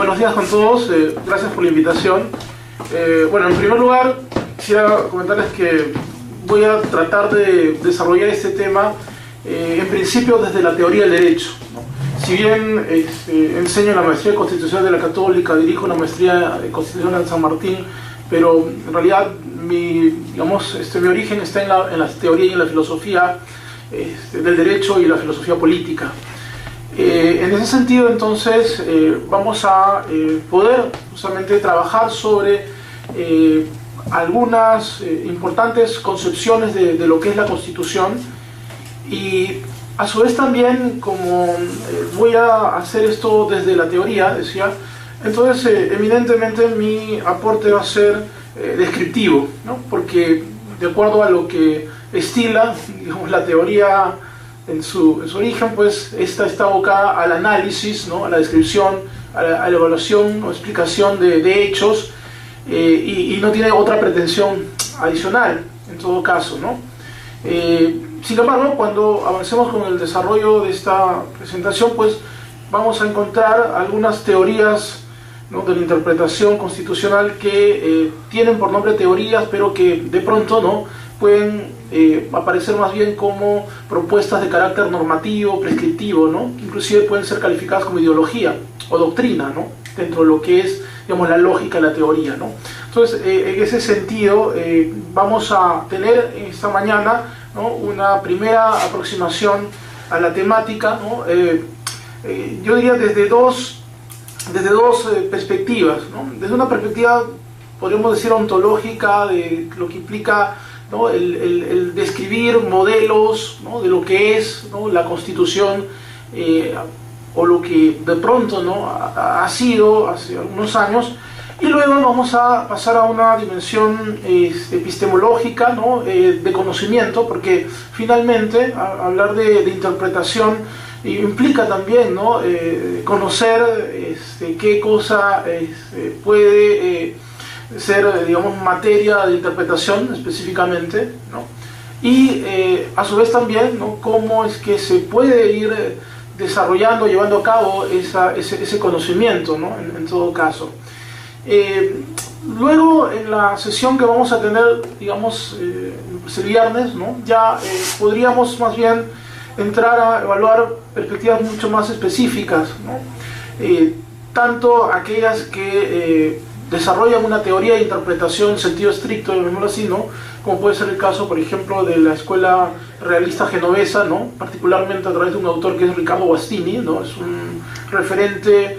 Buenos días con todos, gracias por la invitación. Bueno, en primer lugar, quisiera comentarles que voy a tratar de desarrollar este tema en principio desde la teoría del derecho, ¿no? Si bien enseño en la maestría constitucional de la Católica, dirijo una maestría constitucional en San Martín, pero en realidad mi origen está en la teoría y en la filosofía del derecho y la filosofía política. En ese sentido, entonces, vamos a poder justamente trabajar sobre algunas importantes concepciones de lo que es la Constitución, y a su vez también, como voy a hacer esto desde la teoría, decía, entonces evidentemente mi aporte va a ser descriptivo, ¿no? Porque de acuerdo a lo que estila, digamos, la teoría en su origen, pues esta está abocada al análisis, ¿no? A la descripción, a la evaluación o explicación de hechos, y no tiene otra pretensión adicional en todo caso, ¿no? Sin embargo, cuando avancemos con el desarrollo de esta presentación, pues vamos a encontrar algunas teorías, ¿no?, de la interpretación constitucional que tienen por nombre teorías, pero que de pronto no pueden aparecer más bien como propuestas de carácter normativo, prescriptivo, ¿no? Que inclusive pueden ser calificadas como ideología o doctrina, ¿no?, dentro de lo que es, digamos, la lógica de la teoría, ¿no? Entonces, en ese sentido, vamos a tener esta mañana, ¿no?, una primera aproximación a la temática, ¿no? Yo diría desde dos perspectivas, ¿no? Desde una perspectiva, podríamos decir, ontológica, de lo que implica, ¿no?, el describir modelos, ¿no?, de lo que es, ¿no?, la Constitución, o lo que de pronto, ¿no?, ha sido hace algunos años. Y luego vamos a pasar a una dimensión epistemológica, ¿no?, de conocimiento, porque finalmente hablar de interpretación implica también, ¿no?, conocer qué cosa puede ser, digamos, materia de interpretación específicamente, ¿no? Y a su vez también, ¿no?, cómo es que se puede ir desarrollando, llevando a cabo ese conocimiento, ¿no?, en todo caso. Luego, en la sesión que vamos a tener, digamos, el viernes, ¿no?, ya podríamos más bien entrar a evaluar perspectivas mucho más específicas, ¿no? Tanto aquellas que desarrollan una teoría de interpretación en sentido estricto, llamémoslo así, ¿no?, como puede ser el caso, por ejemplo, de la escuela realista genovesa, ¿no?, particularmente a través de un autor que es Riccardo Guastini, ¿no? Es un referente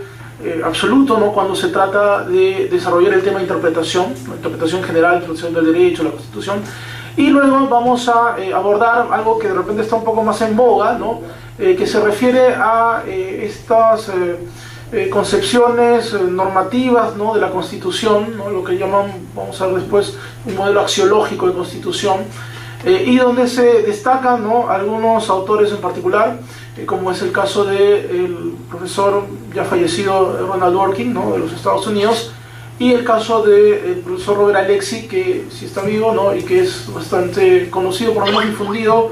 absoluto, ¿no?, cuando se trata de desarrollar el tema de interpretación, ¿no?, interpretación general, interpretación del derecho, la Constitución. Y luego vamos a abordar algo que de repente está un poco más en boga, ¿no?, que se refiere a estas concepciones normativas, ¿no?, de la Constitución, ¿no?, lo que llaman, vamos a ver después, un modelo axiológico de Constitución, y donde se destacan, ¿no?, algunos autores en particular, como es el caso del profesor ya fallecido Ronald Dworkin, ¿no?, de los Estados Unidos, y el caso del profesor Robert Alexy, que sí está vivo, ¿no?, y que es bastante conocido, por lo menos difundido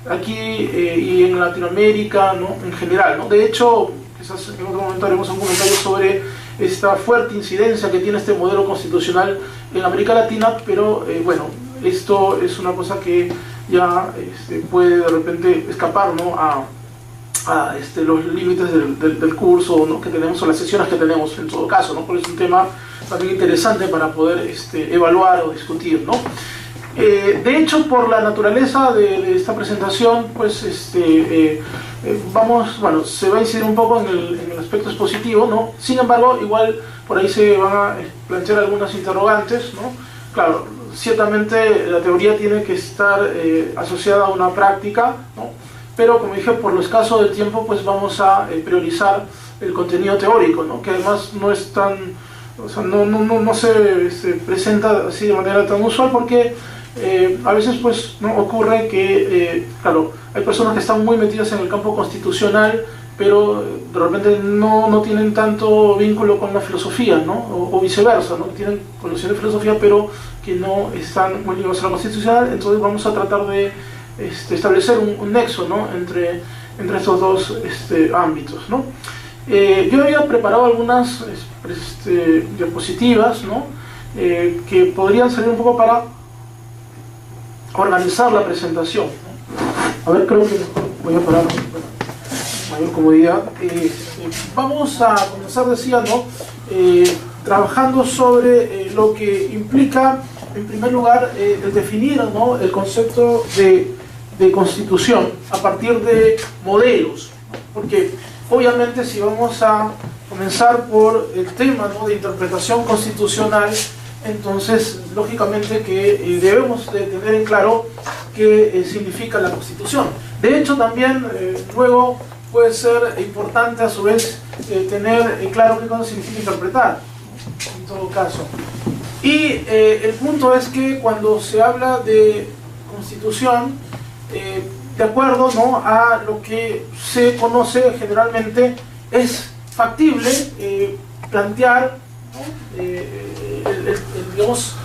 aquí y en Latinoamérica, ¿no?, en general, ¿no? De hecho, quizás en otro momento haremos un comentario sobre esta fuerte incidencia que tiene este modelo constitucional en América Latina, pero bueno, esto es una cosa que ya puede de repente escapar, ¿no?, a los límites del curso, ¿no?, que tenemos, o las sesiones que tenemos en todo caso, ¿no? Porque es un tema también interesante para poder evaluar o discutir, ¿no? De hecho, por la naturaleza de esta presentación, pues bueno, se va a incidir un poco en el aspecto expositivo, ¿no? Sin embargo, igual por ahí se van a plantear algunas interrogantes, ¿no? Claro, ciertamente la teoría tiene que estar asociada a una práctica, ¿no? Pero como dije, por lo escaso del tiempo, pues vamos a priorizar el contenido teórico, ¿no?, que además no es tan, o sea, no se presenta así de manera tan usual, porque a veces pues no ocurre que claro, hay personas que están muy metidas en el campo constitucional, pero de repente no tienen tanto vínculo con la filosofía, ¿no?, o viceversa, ¿no?, tienen conocimiento de filosofía pero que no están muy ligados a la constitucional. Entonces vamos a tratar de establecer un nexo, ¿no?, entre estos dos ámbitos, ¿no? Yo había preparado algunas diapositivas, ¿no? Que podrían servir un poco para organizar la presentación, ¿no? A ver, creo que voy a parar para mayor comodidad. Vamos a comenzar, decía, ¿no? Trabajando sobre lo que implica, en primer lugar, el definir, ¿no? El concepto de constitución a partir de modelos, ¿no? Porque obviamente si vamos a comenzar por el tema, ¿no? De interpretación constitucional, entonces lógicamente que debemos de tener en claro qué significa la Constitución. De hecho también luego puede ser importante a su vez tener claro qué cosa significa interpretar, en todo caso. Y el punto es que cuando se habla de Constitución, de acuerdo, ¿no? A lo que se conoce generalmente, es factible plantear, ¿no? Digamos,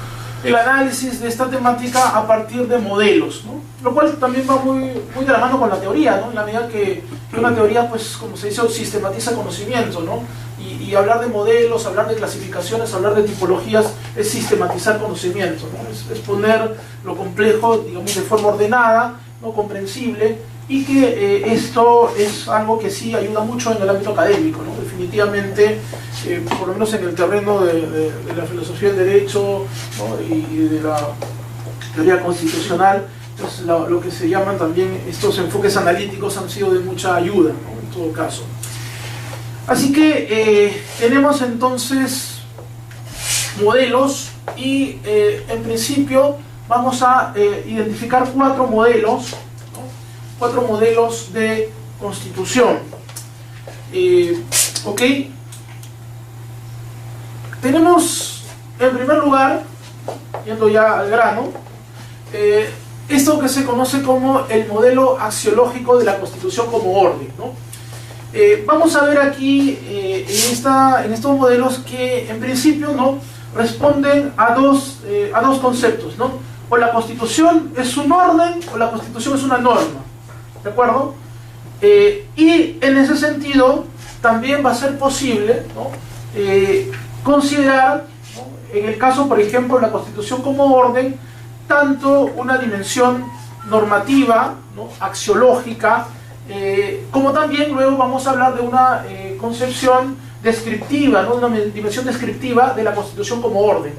el análisis de esta temática a partir de modelos, ¿no? Lo cual también va muy de la mano con la teoría, ¿no? En la medida que una teoría, pues, como se dice, sistematiza conocimiento, ¿no? Y hablar de modelos, hablar de clasificaciones, hablar de tipologías es sistematizar conocimiento, ¿no? Es poner lo complejo, digamos, de forma ordenada, ¿no? Comprensible, y que esto es algo que sí ayuda mucho en el ámbito académico, ¿no? Definitivamente, por lo menos en el terreno de la filosofía del derecho, ¿no? y de la teoría constitucional, pues lo que se llaman también estos enfoques analíticos han sido de mucha ayuda, ¿no? En todo caso. Así que tenemos entonces modelos y en principio vamos a identificar cuatro modelos, ¿no? Cuatro modelos de constitución. ¿Ok? Tenemos en primer lugar, yendo ya al grano, esto que se conoce como el modelo axiológico de la Constitución como orden, ¿no? Vamos a ver aquí en estos modelos que en principio, ¿no? Responden a dos conceptos, ¿no? O la Constitución es un orden o la Constitución es una norma, ¿de acuerdo? Y en ese sentido también va a ser posible, ¿no? Considerar, ¿no? En el caso, por ejemplo, de la Constitución como orden, tanto una dimensión normativa, ¿no? Axiológica, como también luego vamos a hablar de una concepción descriptiva, ¿no? Una dimensión descriptiva de la Constitución como orden.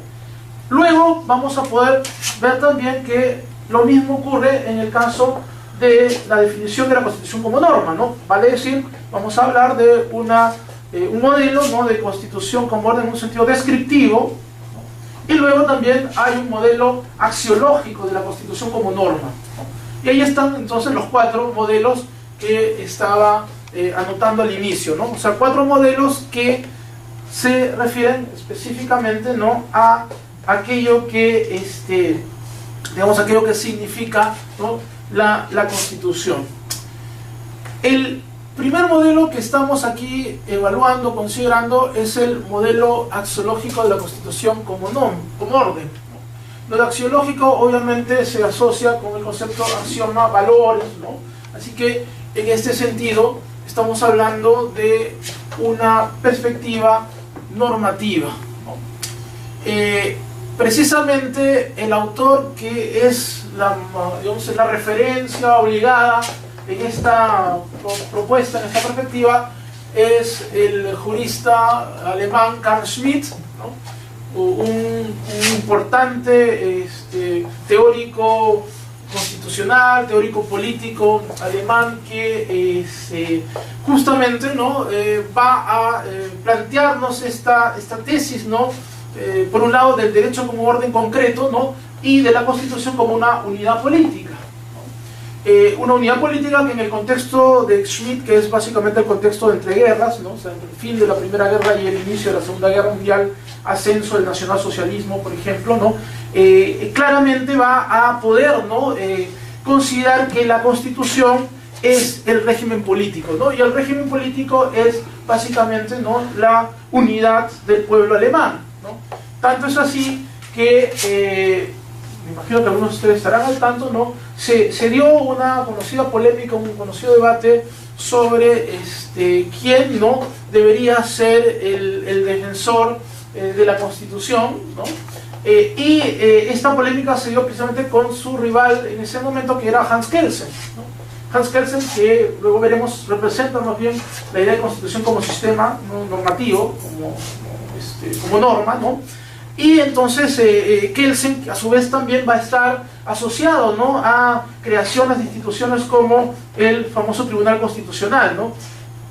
Luego vamos a poder ver también que lo mismo ocurre en el caso de la definición de la Constitución como norma, ¿no? Vale decir, vamos a hablar de un modelo, ¿no? De Constitución como orden en un sentido descriptivo, ¿no? Y luego también hay un modelo axiológico de la Constitución como norma, ¿no? Y ahí están entonces los cuatro modelos que estaba anotando al inicio, ¿no? O sea, cuatro modelos que se refieren específicamente, ¿no? A aquello que, digamos, aquello que significa, ¿no? la Constitución. El primer modelo que estamos aquí evaluando, considerando, es el modelo axiológico de la Constitución como orden, ¿no? Lo axiológico obviamente se asocia con el concepto axioma, valores, ¿no? Así que en este sentido estamos hablando de una perspectiva normativa, ¿no? Precisamente el autor que es digamos, la referencia obligada en esta propuesta, en esta perspectiva, es el jurista alemán Carl Schmitt, ¿no? Un importante teórico constitucional, teórico político alemán que justamente, ¿no? Va a plantearnos esta tesis, ¿no? Por un lado del derecho como orden concreto, ¿no? Y de la Constitución como una unidad política, ¿no? Una unidad política que en el contexto de Schmitt, que es básicamente el contexto de entreguerras, ¿no? O sea, el fin de la Primera Guerra y el inicio de la Segunda Guerra Mundial, ascenso del nacionalsocialismo, por ejemplo, ¿no? Claramente va a poder, ¿no? Considerar que la Constitución es el régimen político, ¿no? Y el régimen político es básicamente, ¿no? La unidad del pueblo alemán, ¿no? Tanto es así que me imagino que algunos de ustedes estarán al tanto, ¿no? Se dio una conocida polémica, un conocido debate sobre quién, ¿no?, debería ser el defensor de la Constitución, ¿no? Esta polémica se dio precisamente con su rival en ese momento, que era Hans Kelsen, ¿no? Hans Kelsen, que luego veremos, representa más bien la idea de Constitución como sistema, ¿no?, normativo, como norma, ¿no? Y entonces Kelsen a su vez también va a estar asociado, ¿no?, a creaciones de instituciones como el famoso Tribunal Constitucional, ¿no?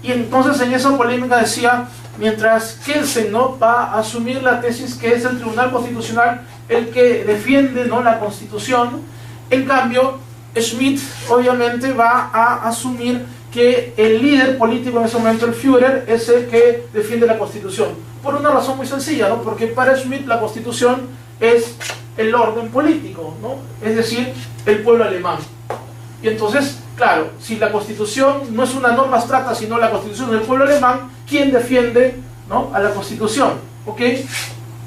Y entonces en esa polémica decía, mientras Kelsen, ¿no?, va a asumir la tesis que es el Tribunal Constitucional el que defiende, ¿no?, la Constitución, en cambio Schmitt obviamente va a asumir que el líder político en ese momento, el Führer, es el que defiende la Constitución. Por una razón muy sencilla, ¿no? Porque para Schmitt la Constitución es el orden político, ¿no? Es decir, el pueblo alemán. Y entonces, claro, si la Constitución no es una norma abstracta, sino la Constitución del pueblo alemán, ¿quién defiende, ¿no?, a la Constitución? ¿Ok?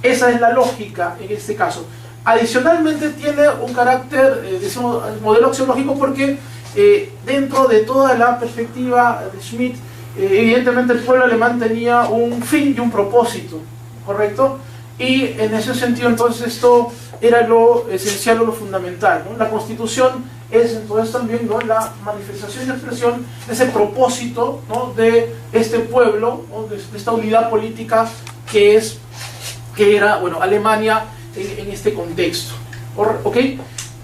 Esa es la lógica en este caso. Adicionalmente tiene un carácter, decimos, modelo axiológico, porque dentro de toda la perspectiva de Schmitt, evidentemente el pueblo alemán tenía un fin y un propósito, ¿correcto? Y en ese sentido entonces esto era lo esencial o lo fundamental, ¿no? La Constitución es entonces también, ¿no?, la manifestación y expresión de ese propósito, ¿no?, de este pueblo, ¿no?, de esta unidad política que era, bueno, Alemania en este contexto, ¿ok?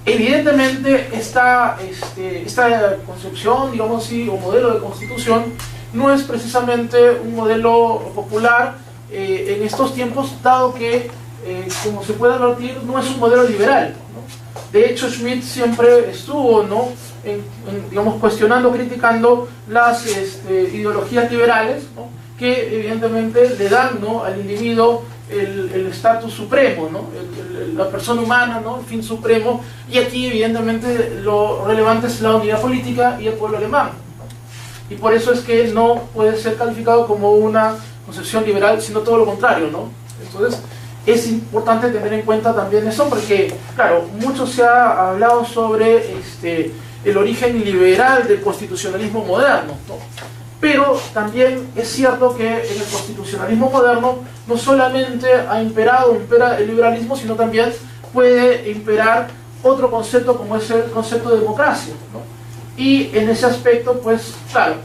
Evidentemente esta concepción, digamos así, o modelo de constitución no es precisamente un modelo popular en estos tiempos, dado que, como se puede advertir, no es un modelo liberal, ¿no? De hecho, Schmitt siempre estuvo, ¿no?, digamos, cuestionando, criticando las ideologías liberales, ¿no?, que evidentemente le dan, ¿no?, al individuo el estatus supremo, ¿no?, la persona humana, ¿no?, el fin supremo, y aquí evidentemente lo relevante es la unidad política y el pueblo alemán, ¿no? Y por eso es que no puede ser calificado como una concepción liberal, sino todo lo contrario, ¿no? Entonces es importante tener en cuenta también eso, porque, claro, mucho se ha hablado sobre el origen liberal del constitucionalismo moderno, ¿no? Pero también es cierto que en el constitucionalismo moderno no solamente impera el liberalismo, sino también puede imperar otro concepto, como es el concepto de democracia, ¿no? Y en ese aspecto, pues claro,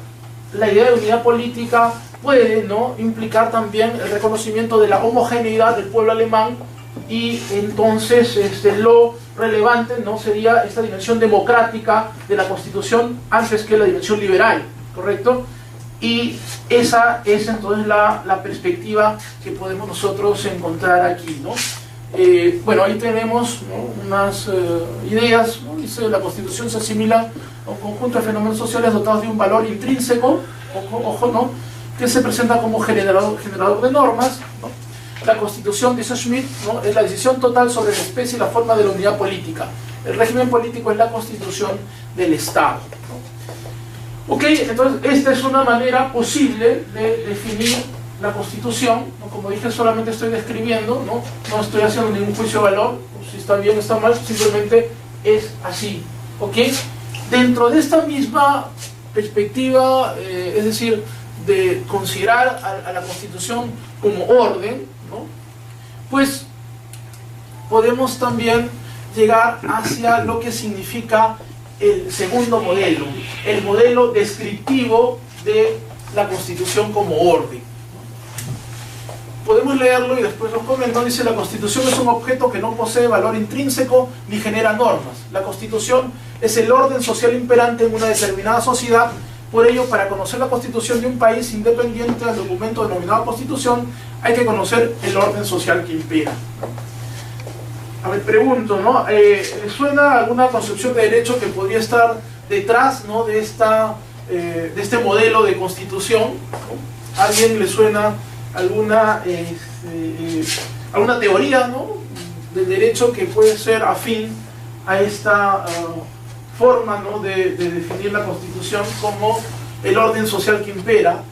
la idea de unidad política puede, ¿no?, implicar también el reconocimiento de la homogeneidad del pueblo alemán, y entonces lo relevante, ¿no?, sería esta dimensión democrática de la Constitución antes que la dimensión liberal, ¿correcto? Y esa es entonces la perspectiva que podemos nosotros encontrar aquí, ¿no? Bueno, ahí tenemos, ¿no?, unas ideas, ¿no? Dice: la Constitución se asimila a un conjunto de fenómenos sociales dotados de un valor intrínseco, ojo, ¿no?, que se presenta como generador de normas, ¿no? La Constitución, dice Schmitt, ¿no?, es la decisión total sobre la especie y la forma de la unidad política. El régimen político es la constitución del Estado, ¿no? Ok, entonces esta es una manera posible de definir la Constitución, ¿no? Como dije, solamente estoy describiendo, no estoy haciendo ningún juicio de valor, si está bien o está mal, simplemente es así, ¿ok? Dentro de esta misma perspectiva, es decir, de considerar a la Constitución como orden, ¿no?, pues podemos también llegar hacia lo que significa el segundo modelo, el modelo descriptivo de la Constitución como orden. Podemos leerlo y después lo comento. Dice: la Constitución es un objeto que no posee valor intrínseco ni genera normas. La Constitución es el orden social imperante en una determinada sociedad. Por ello, para conocer la Constitución de un país independiente del documento denominado Constitución, hay que conocer el orden social que impera. A ver, pregunto, ¿no? ¿Les suena alguna concepción de derecho que podría estar detrás, ¿no?, de este modelo de Constitución, ¿no? ¿A alguien le suena alguna teoría, ¿no?, del derecho que puede ser afín a esta forma, ¿no?, de definir la Constitución como el orden social que impera?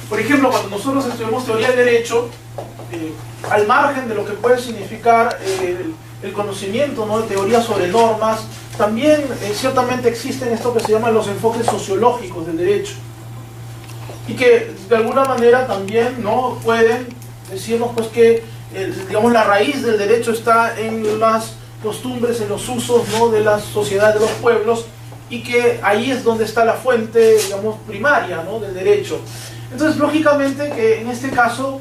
Por ejemplo, cuando nosotros estudiamos teoría del derecho, al margen de lo que puede significar el conocimiento, ¿no?, de teoría sobre normas, también ciertamente existen esto que se llaman los enfoques sociológicos del derecho, y que de alguna manera también, ¿no?, pueden decirnos pues que digamos, la raíz del derecho está en las costumbres, en los usos, ¿no?, de las sociedades, de los pueblos, y que ahí es donde está la fuente, digamos, primaria, ¿no?, del derecho. Entonces, lógicamente que en este caso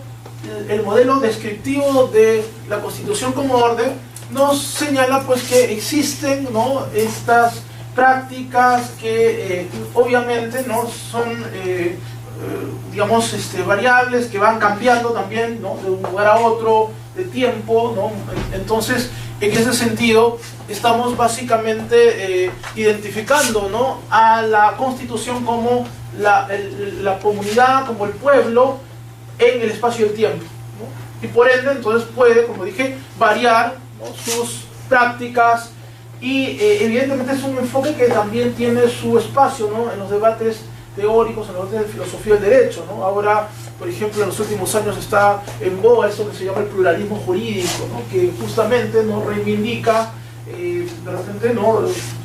el modelo descriptivo de la Constitución como orden nos señala pues que existen, ¿no?, estas prácticas que obviamente no son digamos variables, que van cambiando también, ¿no?, de un lugar a otro, de tiempo, ¿no? Entonces, en ese sentido estamos básicamente identificando, ¿no?, a la Constitución como la comunidad, como el pueblo en el espacio y el tiempo, ¿no? Y por ende entonces puede, como dije, variar, ¿no?, sus prácticas, y evidentemente es un enfoque que también tiene su espacio, ¿no?, en los debates teóricos, en los debates de filosofía del derecho, ¿no? Ahora, por ejemplo, en los últimos años está en boga eso que se llama el pluralismo jurídico, ¿no?, que justamente nos reivindica de repente, ¿no?,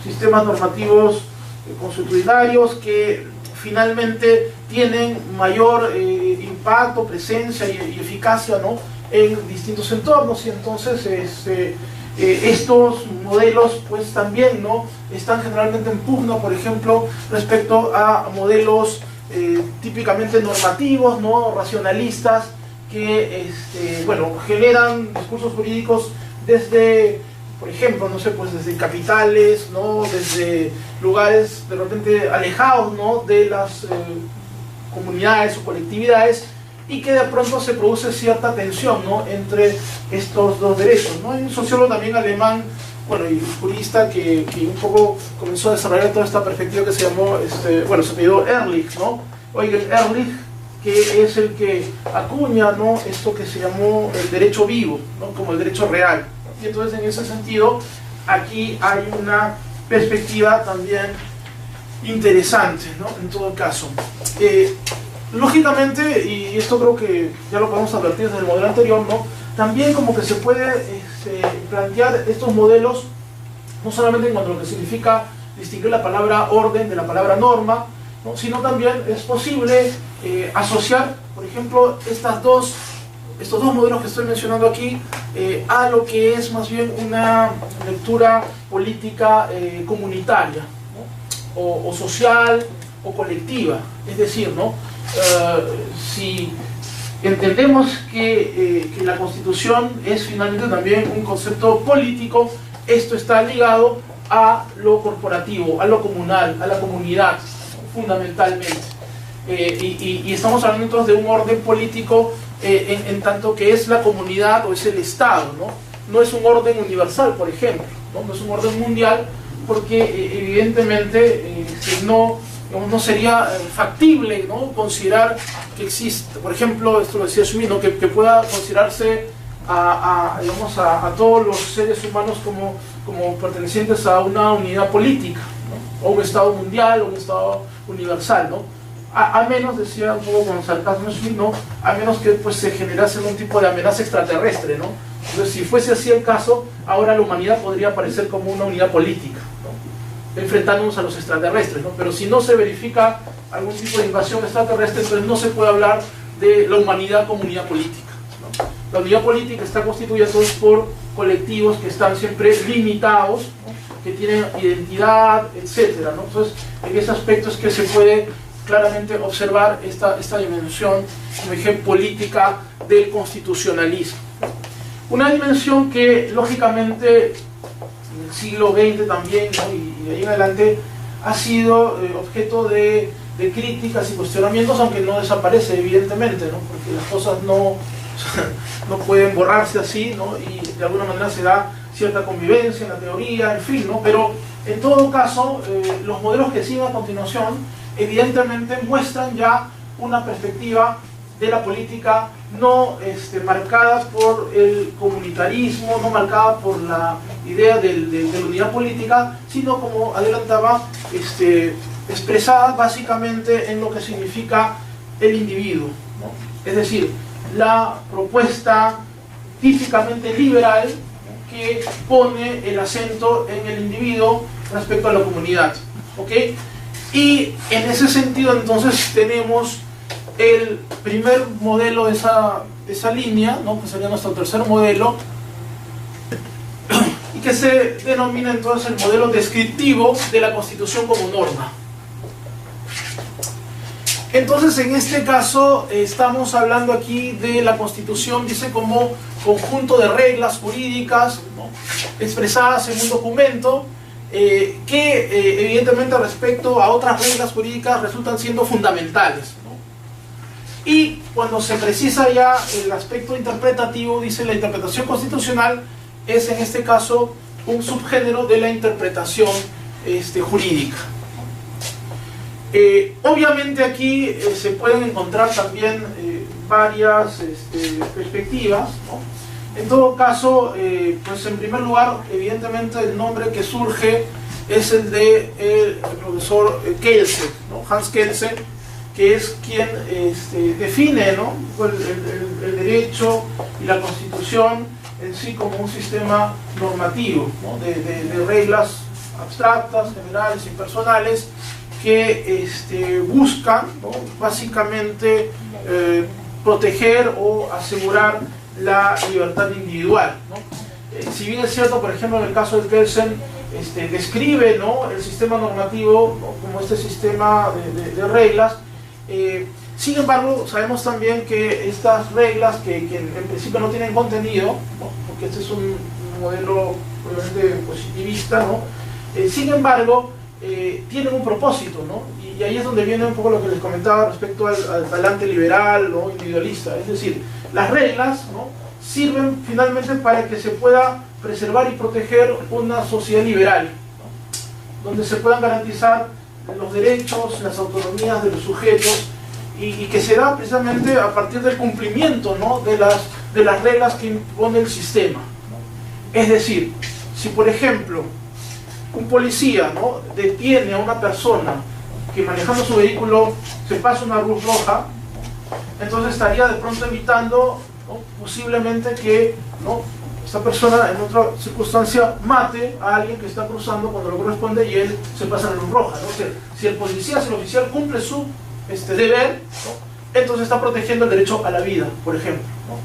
sistemas normativos consuetudinarios que finalmente tienen mayor impacto, presencia y eficacia, ¿no?, en distintos entornos, y entonces estos modelos pues también, ¿no?, están generalmente en pugna, por ejemplo, respecto a modelos típicamente normativos, ¿no?, racionalistas, que bueno, generan discursos jurídicos desde, por ejemplo, no sé, pues desde capitales, ¿no?, desde lugares de repente alejados, ¿no?, de las comunidades o colectividades, y que de pronto se produce cierta tensión, ¿no?, entre estos dos derechos, ¿no? Hay un sociólogo también alemán, bueno, y jurista, que un poco comenzó a desarrollar toda esta perspectiva que se llamó, bueno, se apellidó Ehrlich, ¿no?, Eugen Ehrlich, que es el que acuña, ¿no?, esto que se llamó el derecho vivo, ¿no?, como el derecho real. Y entonces, en ese sentido, aquí hay una perspectiva también interesante, ¿no?, en todo caso. Lógicamente, y esto creo que ya lo podemos advertir desde el modelo anterior, ¿no?, también como que se puede plantear estos modelos, no solamente en cuanto a lo que significa distinguir la palabra orden de la palabra norma, ¿no?, sino también es posible asociar, por ejemplo, estos dos modelos que estoy mencionando aquí a lo que es más bien una lectura política comunitaria, ¿no?, o social o colectiva. Es decir, ¿no?, si entendemos que la Constitución es finalmente también un concepto político, esto está ligado a lo corporativo, a lo comunal, a la comunidad, fundamentalmente. Y estamos hablando entonces de un orden político en tanto que es la comunidad o es el Estado, ¿no? No es un orden universal, por ejemplo, no es un orden mundial, porque evidentemente no sería factible, ¿no?, considerar que existe, por ejemplo, esto lo decía Schmitt, ¿no?, que pueda considerarse digamos, a todos los seres humanos como pertenecientes a una unidad política, ¿no?, o un Estado mundial, o un Estado universal, ¿no? A menos, decía un poco con sarcasmo Schmitt, ¿no?, a menos que pues se generase algún tipo de amenaza extraterrestre, ¿no? Entonces, si fuese así el caso, ahora la humanidad podría aparecer como una unidad política, ¿no?, enfrentándonos a los extraterrestres, ¿no? Pero si no se verifica algún tipo de invasión extraterrestre, entonces no se puede hablar de la humanidad como unidad política, ¿no? La unidad política está constituida entonces por colectivos que están siempre limitados, ¿no?, que tienen identidad, etcétera, ¿no? Entonces, en ese aspecto es que se puede claramente observar esta dimensión, como dije, política del constitucionalismo. Una dimensión que, lógicamente, en el siglo XX también, ¿no?, y de ahí en adelante, ha sido objeto de críticas y cuestionamientos, aunque no desaparece, evidentemente, ¿no?, porque las cosas no pueden borrarse así, ¿no?, y de alguna manera se da cierta convivencia en la teoría, en fin, ¿no? Pero en todo caso, los modelos que siguen a continuación evidentemente muestran ya una perspectiva de la política no marcada por el comunitarismo, no marcada por la idea de la unidad política, sino, como adelantaba, expresada básicamente en lo que significa el individuo, ¿no? Es decir, la propuesta típicamente liberal, ¿no?, que pone el acento en el individuo respecto a la comunidad, ¿ok? Y en ese sentido entonces tenemos el primer modelo de esa línea, ¿no?, que sería nuestro tercer modelo, y que se denomina entonces el modelo descriptivo de la Constitución como norma. Entonces, en este caso, estamos hablando aquí de la Constitución, dice, como conjunto de reglas jurídicas, ¿no?, expresadas en un documento que, evidentemente, respecto a otras reglas jurídicas resultan siendo fundamentales, ¿no? Y cuando se precisa ya el aspecto interpretativo, dice, la interpretación constitucional es, en este caso, un subgénero de la interpretación jurídica. Obviamente aquí se pueden encontrar también varias perspectivas, ¿no? En todo caso, pues en primer lugar, evidentemente el nombre que surge es el de el profesor Kelsen, ¿no?, Hans Kelsen, que es quien define, ¿no?, el derecho y la Constitución en sí como un sistema normativo, ¿no?, de reglas abstractas, generales, impersonales, que buscan, ¿no?, básicamente proteger o asegurar la libertad individual, ¿no? Si bien es cierto, por ejemplo, en el caso de Kelsen, describe, ¿no?, el sistema normativo, ¿no?, como este sistema de reglas, sin embargo, sabemos también que estas reglas, que en principio no tienen contenido, ¿no?, porque este es un modelo obviamente positivista, ¿no?, sin embargo, tienen un propósito, ¿no? Y ahí es donde viene un poco lo que les comentaba respecto al talante liberal o individualista. Es decir, las reglas, ¿no?, sirven finalmente para que se pueda preservar y proteger una sociedad liberal, ¿no?, donde se puedan garantizar los derechos, las autonomías de los sujetos, y que se da precisamente a partir del cumplimiento, ¿no?, de las reglas que impone el sistema, ¿no? Es decir, si por ejemplo un policía, ¿no?, detiene a una persona que manejando su vehículo se pasa una luz roja, entonces estaría de pronto evitando, ¿no?, posiblemente que, ¿no?, esta persona en otra circunstancia mate a alguien que está cruzando cuando lo corresponde y él se pasa la luz roja, ¿no? O sea, si el policía, si el oficial cumple su deber, ¿no?, entonces está protegiendo el derecho a la vida, por ejemplo, ¿no?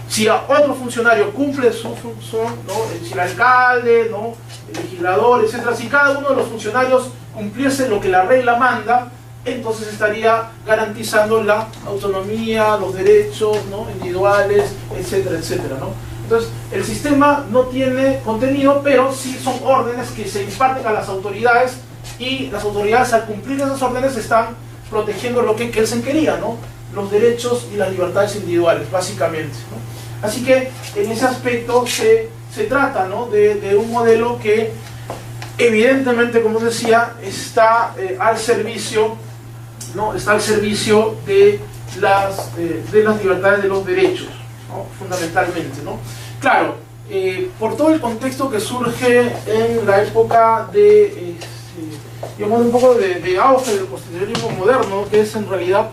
Si a otro funcionario cumple su función, ¿no?, si el alcalde, ¿no?, el legislador, etcétera, si cada uno de los funcionarios cumpliese lo que la regla manda, entonces estaría garantizando la autonomía, los derechos, ¿no?, individuales, etcétera, etcétera, ¿no? Entonces, el sistema no tiene contenido, pero sí son órdenes que se imparten a las autoridades, y las autoridades, al cumplir esas órdenes, están protegiendo lo que Kelsen quería, ¿no?, los derechos y las libertades individuales, básicamente, ¿no? Así que en ese aspecto se trata, ¿no?, de un modelo que evidentemente, como decía, está al servicio, ¿no?, está al servicio de las libertades, de los derechos, ¿no?, fundamentalmente, ¿no? Claro, por todo el contexto que surge en la época de, digamos, un poco de auge del constitucionalismo moderno, que es en realidad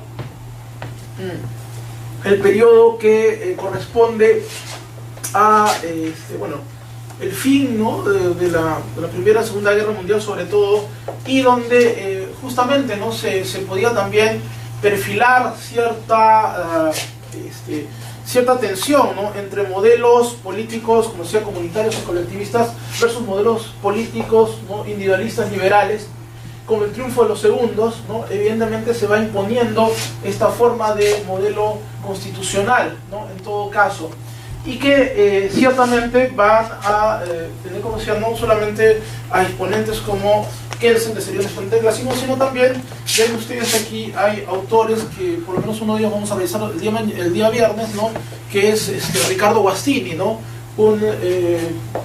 el periodo que corresponde a bueno, el fin, ¿no?, de la Primera y Segunda Guerra Mundial, sobre todo, y donde justamente, ¿no?, se podía también perfilar cierta tensión, ¿no?, entre modelos políticos, como decía, comunitarios y colectivistas, versus modelos políticos, ¿no?, individualistas, liberales. Con el triunfo de los segundos, ¿no?, evidentemente se va imponiendo esta forma de modelo constitucional, ¿no?, en todo caso, y que ciertamente van a tener como decía, no solamente a exponentes como Kelsen, que sería un exponente clásico, sino también, ven ustedes aquí, hay autores que por lo menos uno de ellos vamos a revisar el día viernes, ¿no?, que es Riccardo Guastini, ¿no?, un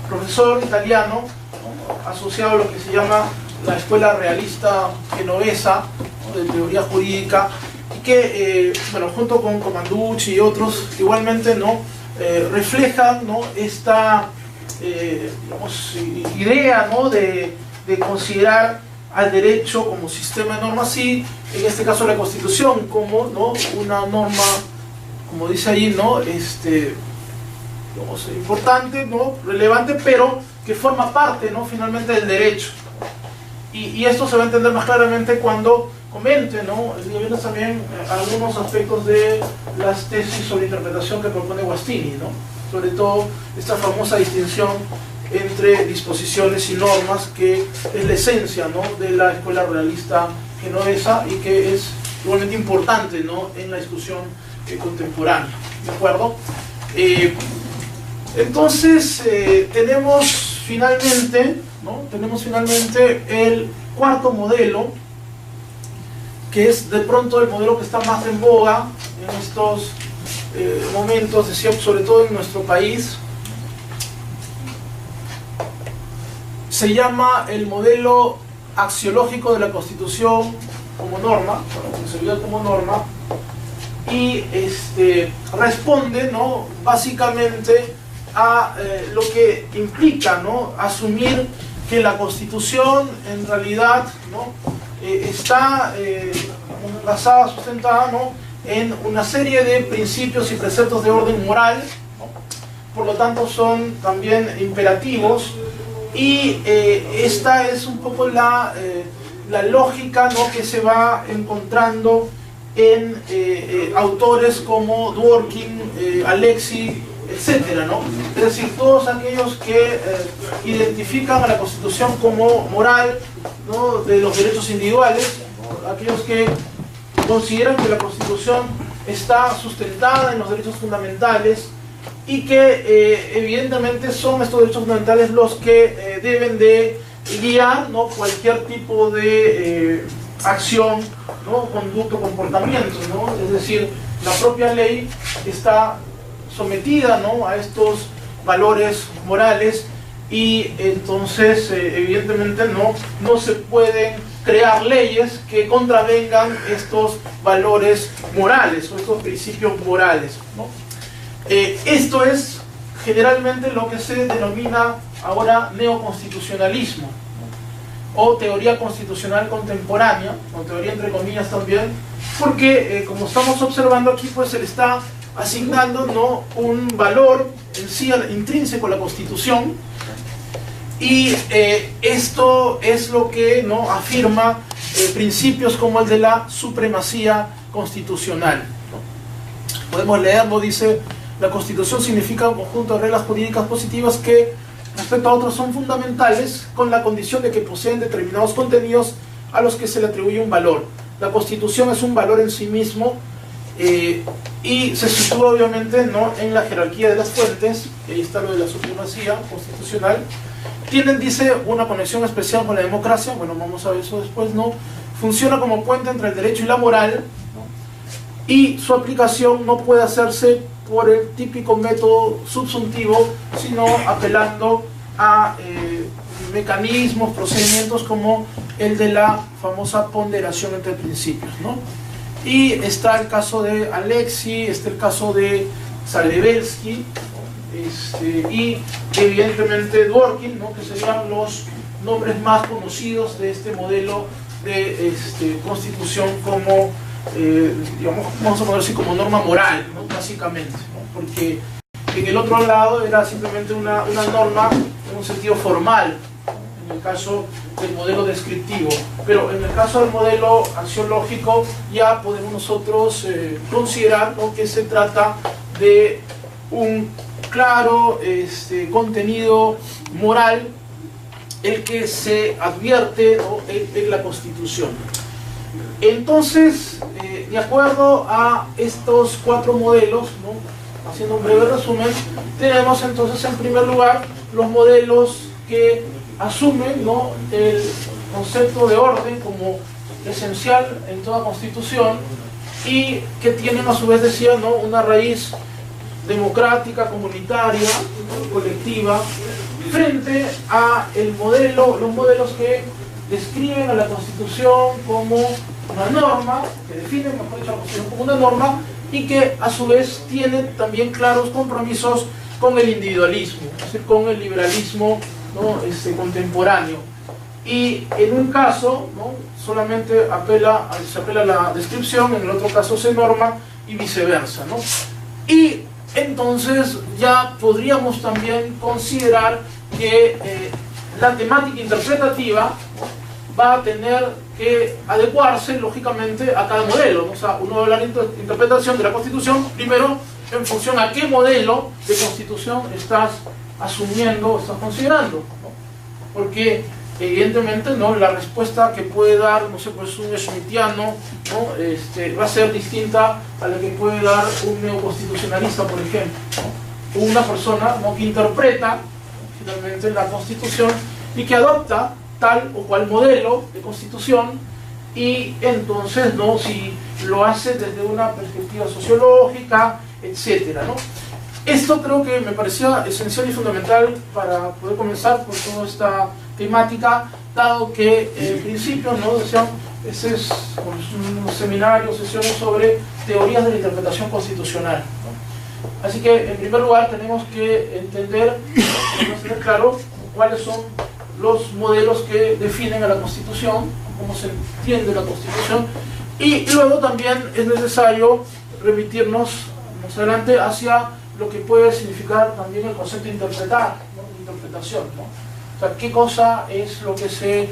profesor italiano, ¿no?, asociado a lo que se llama la escuela realista genovesa, ¿no?, de teoría jurídica, y que, bueno, junto con Comanducci y otros, igualmente, ¿no?, reflejan, ¿no?, esta digamos, idea, ¿no?, de considerar al derecho como sistema de normas, sí, en este caso la Constitución como, ¿no?, una norma, como dice ahí, ¿no?, digamos, importante, ¿no?, relevante, pero que forma parte, ¿no?, finalmente del derecho. Y esto se va a entender más claramente cuando comente, ¿no?, el día viernes también algunos aspectos de las tesis sobre interpretación que propone Guastini, ¿no?, sobre todo esta famosa distinción entre disposiciones y normas, que es la esencia, ¿no?, de la escuela realista genovesa y que es igualmente importante, ¿no?, en la discusión contemporánea, ¿de acuerdo? Entonces tenemos finalmente, ¿no?, el cuarto modelo, que es de pronto el modelo que está más en boga en estos momentos, decía, sobre todo en nuestro país. Se llama el modelo axiológico de la Constitución como norma, concebido como norma, y responde, ¿no?, básicamente a lo que implica, ¿no?, asumir que la Constitución en realidad, ¿no?, está basada, sustentada, ¿no?, en una serie de principios y preceptos de orden moral, ¿no?, por lo tanto son también imperativos, y esta es un poco la lógica, ¿no?, que se va encontrando en autores como Dworkin, Alexis, etcétera, ¿no? Es decir, todos aquellos que identifican a la Constitución como moral, ¿no?, de los derechos individuales, ¿no?, aquellos que consideran que la Constitución está sustentada en los derechos fundamentales y que evidentemente son estos derechos fundamentales los que deben de guiar, ¿no?, cualquier tipo de acción, ¿no?, conducta o comportamiento, ¿no? Es decir, la propia ley está sometida, ¿no?, a estos valores morales, y entonces evidentemente no se pueden crear leyes que contravengan estos valores morales o estos principios morales, ¿no? Esto es generalmente lo que se denomina ahora neoconstitucionalismo, ¿no?, o teoría constitucional contemporánea, o teoría entre comillas también, porque como estamos observando aquí, pues se le está asignando, ¿no?, un valor en sí intrínseco a la Constitución, y esto es lo que, ¿no?, afirma principios como el de la supremacía constitucional, ¿no? Podemos leerlo, dice: la Constitución significa un conjunto de reglas jurídicas positivas que respecto a otros son fundamentales, con la condición de que poseen determinados contenidos a los que se le atribuye un valor. La Constitución es un valor en sí mismo, y se sitúa obviamente, ¿no?, en la jerarquía de las fuentes. Ahí está lo de la supremacía constitucional. Tienen, dice, una conexión especial con la democracia. Bueno, vamos a ver eso después, ¿no? Funciona como puente entre el derecho y la moral, ¿no?, y su aplicación no puede hacerse por el típico método subsuntivo, sino apelando a mecanismos, procedimientos como el de la famosa ponderación entre principios, ¿no? Y está el caso de Alexis, está el caso de Zalewski, y evidentemente Dworkin, ¿no?, que serían los nombres más conocidos de este modelo de constitución como, digamos, vamos a poner así, como norma moral, ¿no?, básicamente, ¿no?, porque en el otro lado era simplemente una norma en un sentido formal, en el caso del modelo descriptivo, pero en el caso del modelo axiológico ya podemos nosotros considerar, ¿no?, que se trata de un claro contenido moral, el que se advierte, ¿no?, en la Constitución. Entonces, de acuerdo a estos cuatro modelos, ¿no?, haciendo un breve resumen, tenemos entonces en primer lugar los modelos que asumen, ¿no?, el concepto de orden como esencial en toda Constitución, y que tienen a su vez, decía, ¿no?, una raíz democrática, comunitaria, ¿no?, colectiva, frente a los modelos que describen a la Constitución como una norma, que definen, mejor dicho, a la Constitución como una norma, y que a su vez tiene también claros compromisos con el individualismo, es decir, con el liberalismo, ¿no?, contemporáneo. y en un caso, ¿no?, solamente se apela a la descripción, en el otro caso se norma y viceversa, ¿no? Y entonces ya podríamos también considerar que la temática interpretativa va a tener que adecuarse lógicamente a cada modelo, ¿no? O sea, uno va a hablar de interpretación de la Constitución primero en función a qué modelo de Constitución estás asumiendo o estás considerando, ¿no? Porque evidentemente, ¿no?, la respuesta que puede dar, no sé, pues un schmittiano, ¿no?, va a ser distinta a la que puede dar un neoconstitucionalista, por ejemplo, ¿no? O una persona, ¿no?, que interpreta, ¿no?, finalmente la Constitución y que adopta tal o cual modelo de Constitución, y entonces, ¿no?, si lo hace desde una perspectiva sociológica, etcétera, ¿no? Esto creo que me parecía esencial y fundamental para poder comenzar con toda esta temática, dado que en principio, ¿no?, decían, ese es un seminario, sesiones sobre teorías de la interpretación constitucional, ¿no? Así que en primer lugar tenemos que entender, tenemos que tener claro cuáles son los modelos que definen a la Constitución, cómo se entiende la Constitución, y luego también es necesario remitirnos más adelante hacia lo que puede significar también el concepto de interpretar, ¿no?, de interpretación, ¿no? O sea, qué cosa es lo que se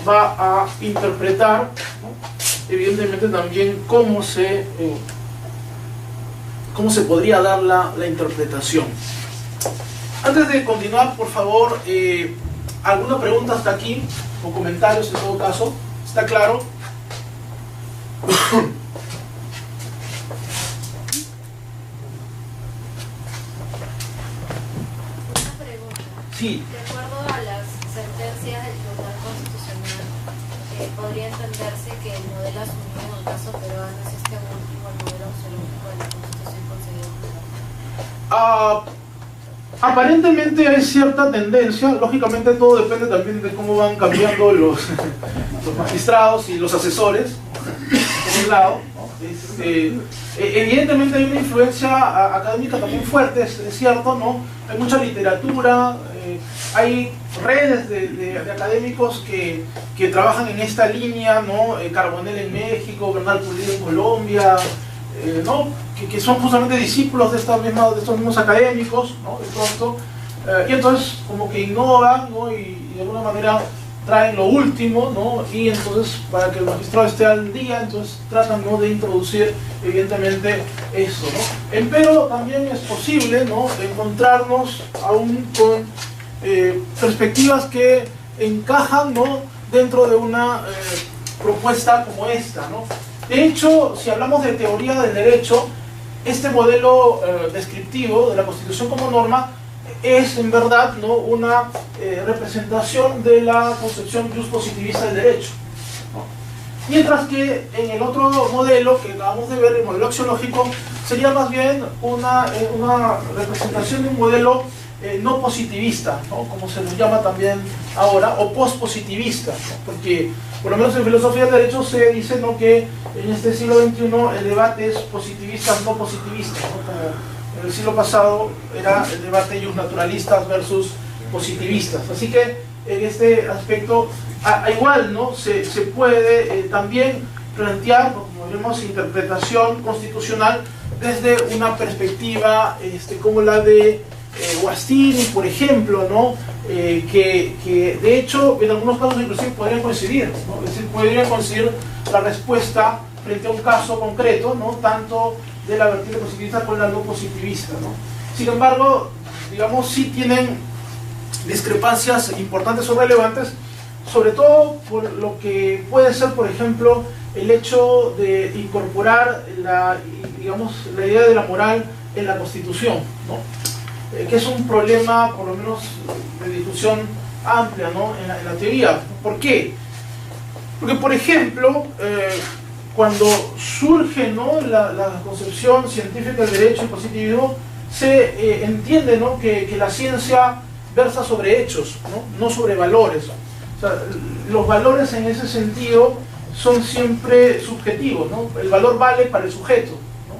va a interpretar, ¿no? Evidentemente también cómo se podría dar la interpretación. Antes de continuar, por favor, ¿alguna pregunta hasta aquí? O comentarios en todo caso. ¿Está claro? Sí. De acuerdo a las sentencias del Tribunal Constitucional, podría entenderse que el modelo asumido en el caso peruano es este último, el modelo absoluto de la Constitución concedida. Aparentemente hay cierta tendencia, lógicamente todo depende también de cómo van cambiando los magistrados y los asesores, por un lado, ¿no? Evidentemente hay una influencia académica también fuerte, es cierto, ¿no? Hay mucha literatura, hay redes de académicos que trabajan en esta línea, ¿no? Carbonell en México, Bernal Pulido en Colombia, ¿no?, que son justamente discípulos de estos mismos académicos, ¿no?, de pronto, y entonces como que innovan, ¿no?, y de alguna manera traen lo último, ¿no?, y entonces para que el magistrado esté al día, entonces tratan, ¿no?, de introducir evidentemente eso, ¿no? Empero también es posible, ¿no?, encontrarnos aún con perspectivas que encajan, ¿no?, dentro de una propuesta como esta, ¿no? De hecho, si hablamos de teoría del derecho, este modelo descriptivo de la Constitución como norma es en verdad, ¿no?, una representación de la concepción positivista del derecho, ¿no? Mientras que en el otro modelo que acabamos de ver, el modelo axiológico, sería más bien una representación de un modelo no positivista, ¿no?, como se nos llama también ahora, o pospositivista, ¿no? Porque por lo menos en filosofía del derecho se dice, ¿no?, que en este siglo XXI el debate es positivista, no positivista, ¿no?, como en el siglo pasado era el debate naturalistas versus positivistas. Así que en este aspecto, igual, ¿no?, se puede también plantear, como vemos, interpretación constitucional desde una perspectiva como la de Guastini, por ejemplo, ¿no?, que de hecho en algunos casos inclusive podrían coincidir, ¿no? Es decir, podrían coincidir la respuesta frente a un caso concreto, ¿no?, tanto de la vertiente positivista con la no positivista, ¿no? Sin embargo, digamos, sí tienen discrepancias importantes o relevantes, sobre todo por lo que puede ser, por ejemplo, el hecho de incorporar la idea de la moral en la Constitución, ¿no?, que es un problema, por lo menos, de discusión amplia, ¿no?, en la teoría. ¿Por qué? Porque, por ejemplo, cuando surge, ¿no?, la concepción científica del derecho y positivismo, se entiende, ¿no?, que la ciencia versa sobre hechos, no sobre valores. O sea, los valores en ese sentido son siempre subjetivos, ¿no? El valor vale para el sujeto, ¿no?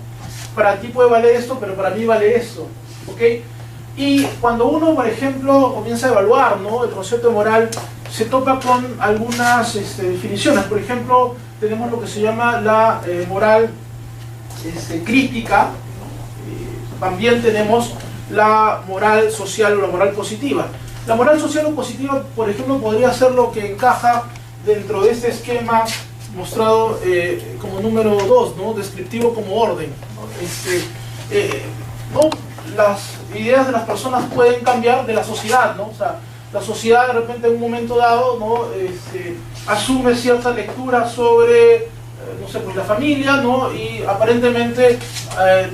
Para ti puede valer esto, pero para mí vale esto, ¿ok? Y cuando uno, por ejemplo, comienza a evaluar, ¿no?, el concepto de moral, se topa con algunas definiciones. Por ejemplo, tenemos lo que se llama la moral crítica. También tenemos la moral social o la moral positiva. La moral social o positiva, por ejemplo, podría ser lo que encaja dentro de este esquema mostrado como número 2, ¿no?, descriptivo como orden, ¿no? ¿No? Las ideas de las personas pueden cambiar de la sociedad, ¿no? O sea, la sociedad de repente en un momento dado, ¿no?, asume cierta lectura sobre, no sé, pues la familia, ¿no?, y aparentemente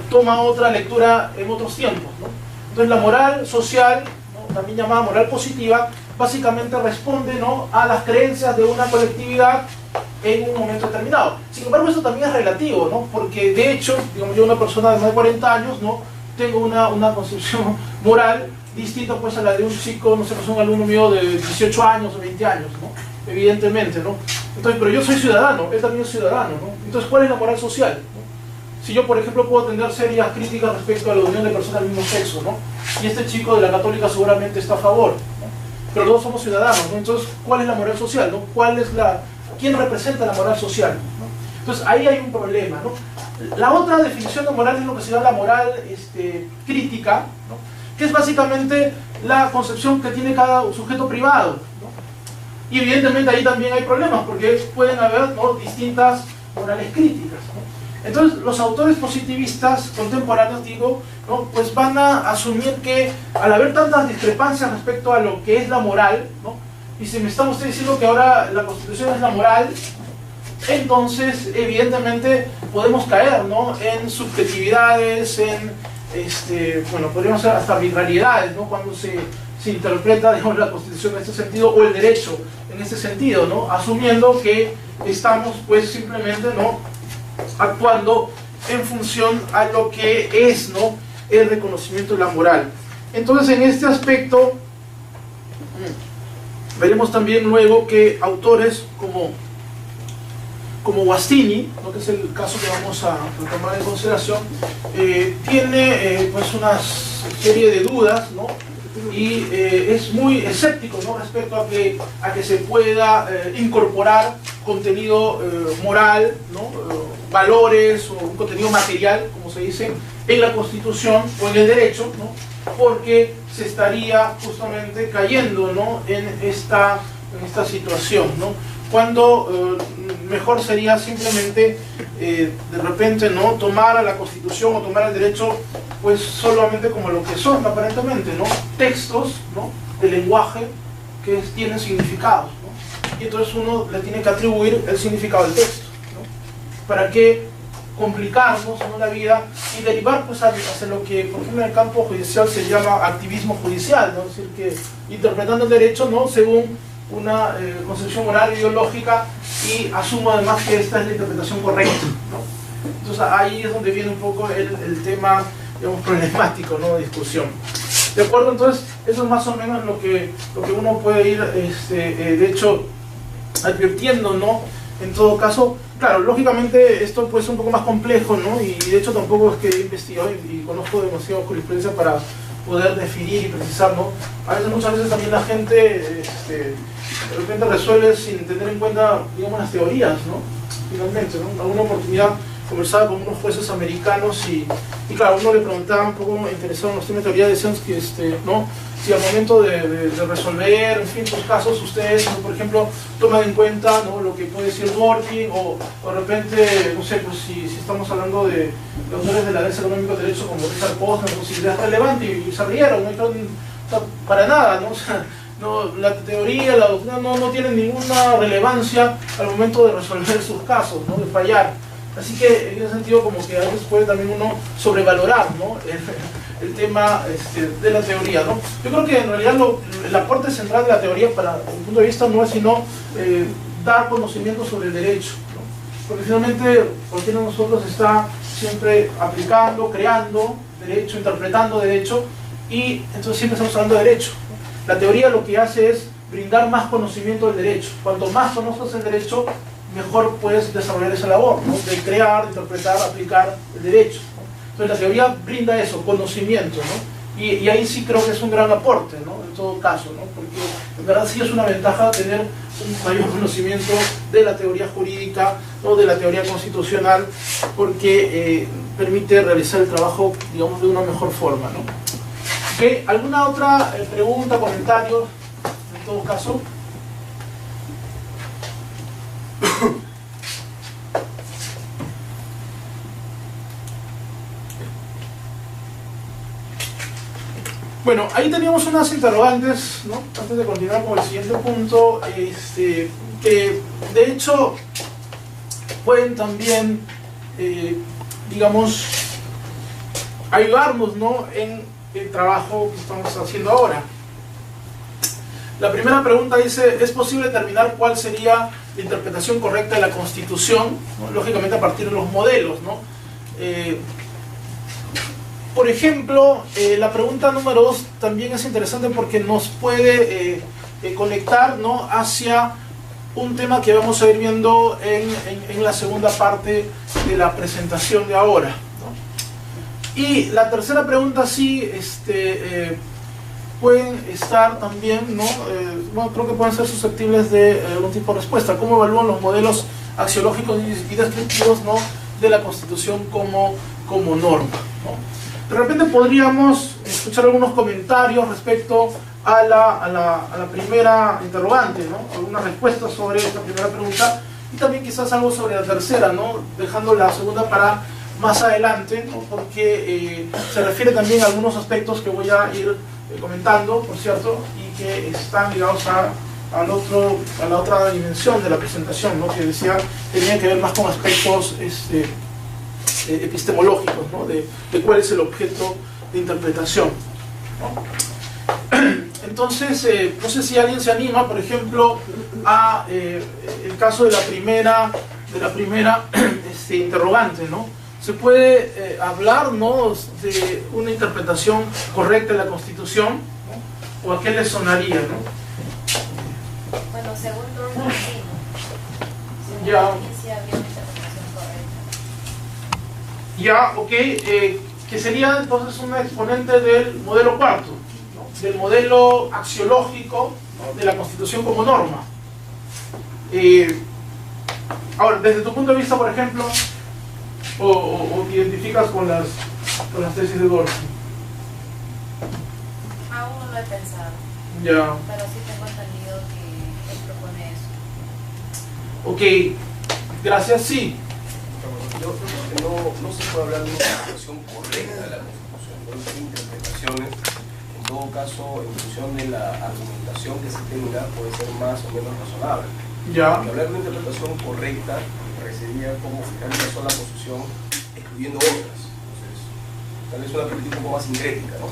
toma otra lectura en otros tiempos, ¿no? Entonces la moral social, ¿no?, también llamada moral positiva, básicamente responde, ¿no?, a las creencias de una colectividad en un momento determinado. Sin embargo, eso también es relativo, ¿no?, porque de hecho, digamos, yo, una persona de más de 40 años, ¿no?, tengo una concepción moral distinta pues a la de un chico, no sé, pues un alumno mío de 18 años o 20 años, ¿no?, evidentemente, ¿no? Entonces, pero yo soy ciudadano, él también es ciudadano, ¿no? Entonces, ¿cuál es la moral social, ¿no? Si yo, por ejemplo, puedo tener serias críticas respecto a la unión de personas del mismo sexo, ¿no?, y este chico de la católica seguramente está a favor, ¿no?, pero todos somos ciudadanos, ¿no? Entonces, ¿cuál es la moral social, ¿no? ¿Quién representa la moral social, ¿no? Entonces, ahí hay un problema, ¿no? La otra definición de moral es lo que se llama la moral crítica, ¿no?, que es básicamente la concepción que tiene cada sujeto privado, ¿no? Y evidentemente ahí también hay problemas, porque pueden haber, ¿no?, distintas morales críticas, ¿no? Entonces los autores positivistas contemporáneos, digo, ¿no?, pues van a asumir que al haber tantas discrepancias respecto a lo que es la moral, ¿no?, y si me está usted diciendo que ahora la Constitución es la moral, entonces evidentemente podemos caer, ¿no?, en subjetividades, en bueno, podríamos ser hasta arbitrariedades, ¿no?, cuando se interpreta, digamos, la Constitución en este sentido, o el derecho en este sentido, ¿no?, asumiendo que estamos pues simplemente, ¿no?, actuando en función a lo que es, ¿no?, el reconocimiento de la moral. Entonces, en este aspecto veremos también luego que autores como Guastini, ¿no?, que es el caso que vamos a tomar en consideración, tiene pues una serie de dudas, ¿no?, y es muy escéptico, ¿no?, respecto a que se pueda incorporar contenido moral, ¿no?, valores o un contenido material, como se dice, en la Constitución o en el derecho, ¿no?, porque se estaría justamente cayendo, ¿no?, en esta situación, ¿no?, cuando mejor sería simplemente de repente, ¿no?, tomar a la Constitución o tomar el derecho pues solamente como lo que son aparentemente, ¿no?, textos, ¿no?, de lenguaje que tienen significados, ¿no?, y entonces uno le tiene que atribuir el significado del texto, ¿no?, para que complicarnos, ¿no?, la vida y derivar pues hacia lo que por ejemplo en el campo judicial se llama activismo judicial, ¿no?, es decir, que interpretando el derecho, ¿no?, según una concepción moral ideológica, y asumo además que esta es la interpretación correcta, ¿no? Entonces ahí es donde viene un poco el tema, digamos, problemático, ¿no?, de discusión. ¿De acuerdo? Entonces eso es más o menos lo que uno puede ir de hecho advirtiendo, ¿no? En todo caso, claro, lógicamente esto puede ser un poco más complejo, ¿no?, y de hecho tampoco es que he investigado y conozco demasiado jurisprudencia para poder definir y precisar, ¿no? Muchas veces también la gente de repente resuelve sin tener en cuenta, digamos, las teorías, ¿no? Finalmente, ¿no? En alguna oportunidad conversaba con unos jueces americanos y claro, uno le preguntaba un poco interesado en los temas de teoría, decían que, ¿no?, si al momento de resolver, en fin, estos casos, ustedes, ¿no?, por ejemplo, toman en cuenta, ¿no?, lo que puede decir Dworkin, o de repente, no sé, pues si estamos hablando de autores del análisis económico de derecho como Richard Posner, pues si es relevante, y se rieron, ¿no?, o sea, para nada, ¿no? O sea, no, la teoría, la doctrina no tienen ninguna relevancia al momento de resolver sus casos, ¿no?, de fallar. Así que en ese sentido como que a veces puede también uno sobrevalorar, ¿no?, el tema de la teoría, ¿no? Yo creo que en realidad el aporte central de la teoría para mi punto de vista no es sino dar conocimiento sobre el derecho, ¿no? Porque finalmente cualquiera de nosotros está siempre aplicando, creando derecho, interpretando derecho, y entonces siempre estamos hablando de derecho, ¿no? La teoría lo que hace es brindar más conocimiento del derecho. Cuanto más conozcas el derecho, mejor puedes desarrollar esa labor, ¿no?, de crear, interpretar, aplicar el derecho, ¿no? Entonces la teoría brinda eso, conocimiento, ¿no? Y ahí sí creo que es un gran aporte, ¿no? En todo caso, ¿no? Porque en verdad sí es una ventaja tener un mayor conocimiento de la teoría jurídica, ¿no? De la teoría constitucional, porque permite realizar el trabajo, digamos, de una mejor forma, ¿no? ¿Okay? ¿Alguna otra pregunta, comentario, en todo caso? Bueno, ahí teníamos unas interrogantes, ¿no? Antes de continuar con el siguiente punto, que de hecho pueden también, digamos, ayudarnos, ¿no? En el trabajo que estamos haciendo ahora. La primera pregunta dice, ¿es posible determinar cuál sería la interpretación correcta de la Constitución? ¿No? Lógicamente a partir de los modelos, ¿no? Por ejemplo, la pregunta número 2 también es interesante porque nos puede conectar, ¿no? Hacia un tema que vamos a ir viendo en la segunda parte de la presentación de ahora, ¿no? Y la tercera pregunta sí pueden estar también, ¿no? Bueno, creo que pueden ser susceptibles de algún tipo de respuesta. ¿Cómo evalúan los modelos axiológicos y descriptivos, ¿no? De la Constitución como norma, ¿no? De repente podríamos escuchar algunos comentarios respecto a la primera interrogante, ¿no? Algunas respuestas sobre esta primera pregunta y también quizás algo sobre la tercera, ¿no? Dejando la segunda para más adelante, ¿no? Porque se refiere también a algunos aspectos que voy a ir comentando, por cierto, y que están ligados a la otra dimensión de la presentación, ¿no? Que decía que tenía que ver más con aspectos epistemológicos, ¿no? De cuál es el objeto de interpretación, ¿no? Entonces, no sé si alguien se anima, por ejemplo, a el caso de la primera interrogante, ¿no? Se puede hablar, ¿no? De una interpretación correcta de la Constitución, ¿no? ¿O a qué le sonaría, no? Bueno, según Durkheim, sí, ¿no? Ya. Sí habría una interpretación correcta. Ya, ok, que sería entonces una exponente del modelo cuarto, ¿no? Del modelo axiológico, ¿no? De la Constitución como norma. Ahora, desde tu punto de vista, por ejemplo, o te identificas con las tesis de Durkheim. Aún no lo he pensado. Ya. Pero sí tengo entendido que él propone eso. Ok, gracias, sí. Yo creo que no se puede hablar de una interpretación correcta de la Constitución, no hay interpretaciones. En todo caso, en función de la argumentación que se tenga, puede ser más o menos razonable. Ya. Porque hablar de una interpretación correcta parecería como fijar una sola posición excluyendo otras. Entonces, tal vez una perspectiva un poco más sincrética, ¿no?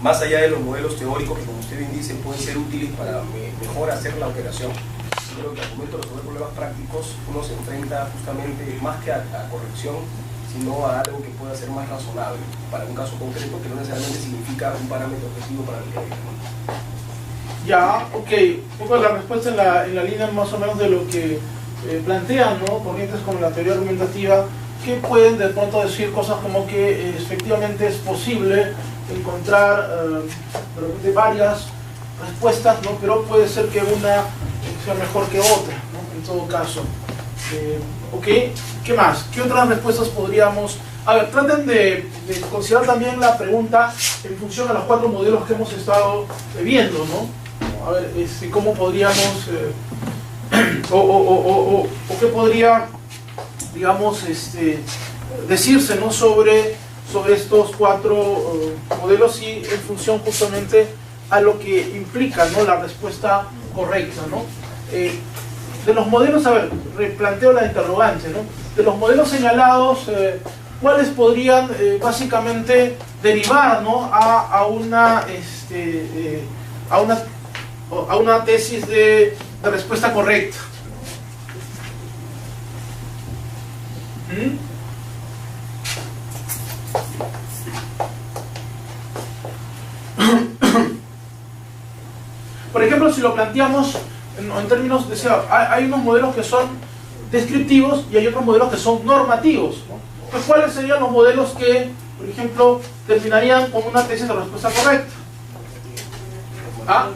Más allá de los modelos teóricos que, como usted bien dice, pueden ser útiles para mejor hacer la operación. Yo creo que al momento de resolver problemas prácticos uno se enfrenta justamente más que a corrección, sino a algo que pueda ser más razonable para un caso concreto que no necesariamente significa un parámetro objetivo para el que Ya, ok. Un poco la respuesta en la línea más o menos de lo que plantean, ¿no? Corrientes como la teoría argumentativa, que pueden de pronto decir cosas como que efectivamente es posible encontrar de repente varias respuestas, ¿no? Pero puede ser que una sea mejor que otra, ¿no? En todo caso. Ok, ¿qué más? ¿Qué otras respuestas podríamos...? A ver, traten de considerar también la pregunta en función a los 4 modelos que hemos estado viendo, ¿no? A ver, cómo podríamos... o qué podría, digamos, decirse, ¿no? sobre estos 4 modelos y en función justamente a lo que implica, ¿no? La respuesta correcta, ¿no? De los modelos, a ver, replanteo la interrogante, ¿no? De los modelos señalados, ¿cuáles podrían básicamente derivar, ¿no? a una tesis de respuesta correcta? Por ejemplo, si lo planteamos en términos, decía, hay unos modelos que son descriptivos y hay otros modelos que son normativos, ¿no? Pues, ¿cuáles serían los modelos que por ejemplo, terminarían con una tesis de respuesta correcta. ¿Ah?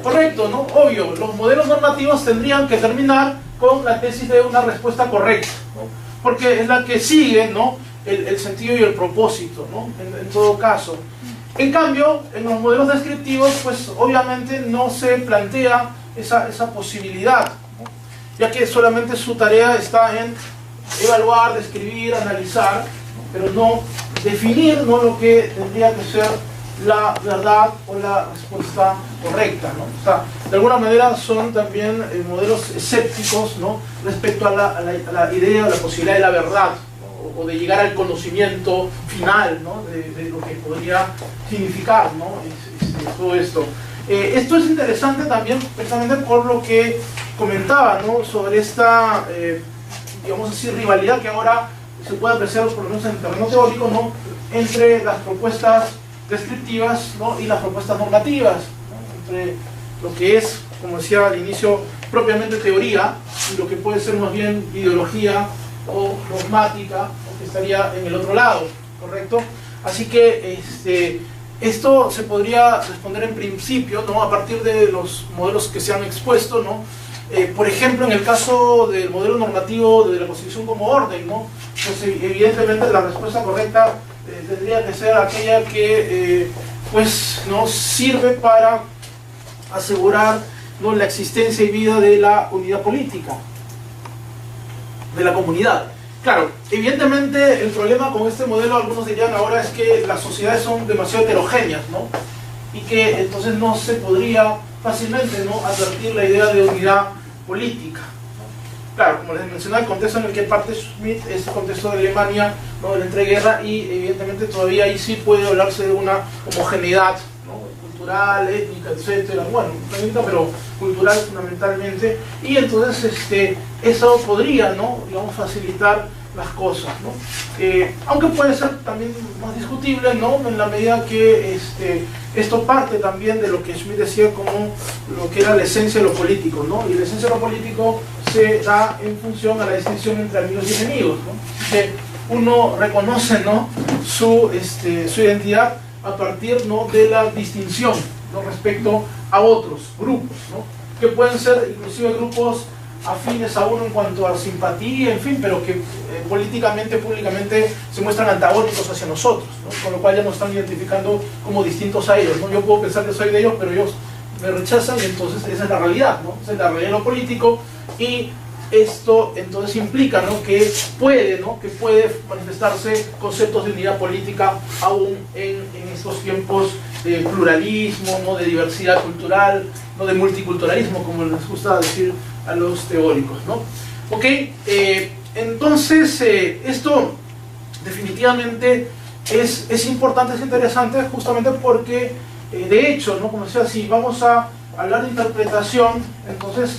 Correcto, ¿no? Obvio, los modelos normativos tendrían que terminar con la tesis de una respuesta correcta, ¿no? Porque es la que sigue, ¿no?, el sentido y el propósito, ¿no?, en todo caso. En cambio, en los modelos descriptivos, pues obviamente no se plantea esa posibilidad, ¿no?, ya que solamente su tarea está en evaluar, describir, analizar, ¿no?, pero no definir, ¿no?, lo que tendría que ser la verdad o la respuesta correcta, ¿no? O sea, de alguna manera son también modelos escépticos, ¿no?, respecto a la idea o la posibilidad de la verdad, ¿no?, o de llegar al conocimiento final, ¿no?, de lo que podría significar, ¿no?, todo esto. Esto es interesante también precisamente por lo que comentaba, ¿no?, sobre esta, digamos así, rivalidad que ahora se puede apreciar por lo menos en el terreno teórico, ¿no?, entre las propuestas descriptivas, ¿no?, y las propuestas normativas, ¿no?, entre lo que es, como decía al inicio, propiamente teoría y lo que puede ser más bien ideología o dogmática, o que estaría en el otro lado, ¿correcto? Así que esto se podría responder en principio, ¿no?, a partir de los modelos que se han expuesto, ¿no? Por ejemplo, en el caso del modelo normativo de la Constitución como orden, ¿no?, pues evidentemente la respuesta correcta tendría que ser aquella que pues no sirve para asegurar, ¿no?, la existencia y vida de la unidad política de la comunidad. Claro, evidentemente el problema con este modelo, algunos dirían ahora, es que las sociedades son demasiado heterogéneas, ¿no?, y que entonces no se podría fácilmente, ¿no?, advertir la idea de unidad política. Claro, como les mencionaba, el contexto en el que parte Schmitt es el contexto de Alemania, ¿no?, de la entreguerra, y evidentemente todavía ahí sí puede hablarse de una homogeneidad, ¿no?, cultural, étnica, etcétera, bueno, étnica, pero cultural fundamentalmente, y entonces eso podría, ¿no?, digamos, facilitar las cosas, ¿no? Aunque puede ser también más discutible, ¿no?, en la medida que esto parte también de lo que Schmitt decía como lo que era la esencia de lo político, ¿no?, y la esencia de lo político se da en función a la distinción entre amigos y enemigos, ¿no? Que uno reconoce, ¿no?, su identidad a partir, ¿no?, de la distinción, ¿no?, respecto a otros grupos, ¿no?, que pueden ser inclusive grupos afines a uno en cuanto a simpatía, en fin, pero que políticamente, públicamente se muestran antagónicos hacia nosotros, ¿no?, con lo cual ya nos están identificando como distintos a ellos, ¿no? Yo puedo pensar que soy de ellos, pero ellos me rechazan, y entonces esa es la realidad, ¿no? Esa es la realidad de lo político, y esto entonces implica, ¿no?, que puede manifestarse conceptos de unidad política aún en estos tiempos de pluralismo, ¿no?, de diversidad cultural, ¿no?, de multiculturalismo, como les gusta decir a los teóricos, ¿no? Ok, entonces esto definitivamente es importante, es interesante, justamente porque de hecho, ¿no?, como decía, si vamos a hablar de interpretación, entonces,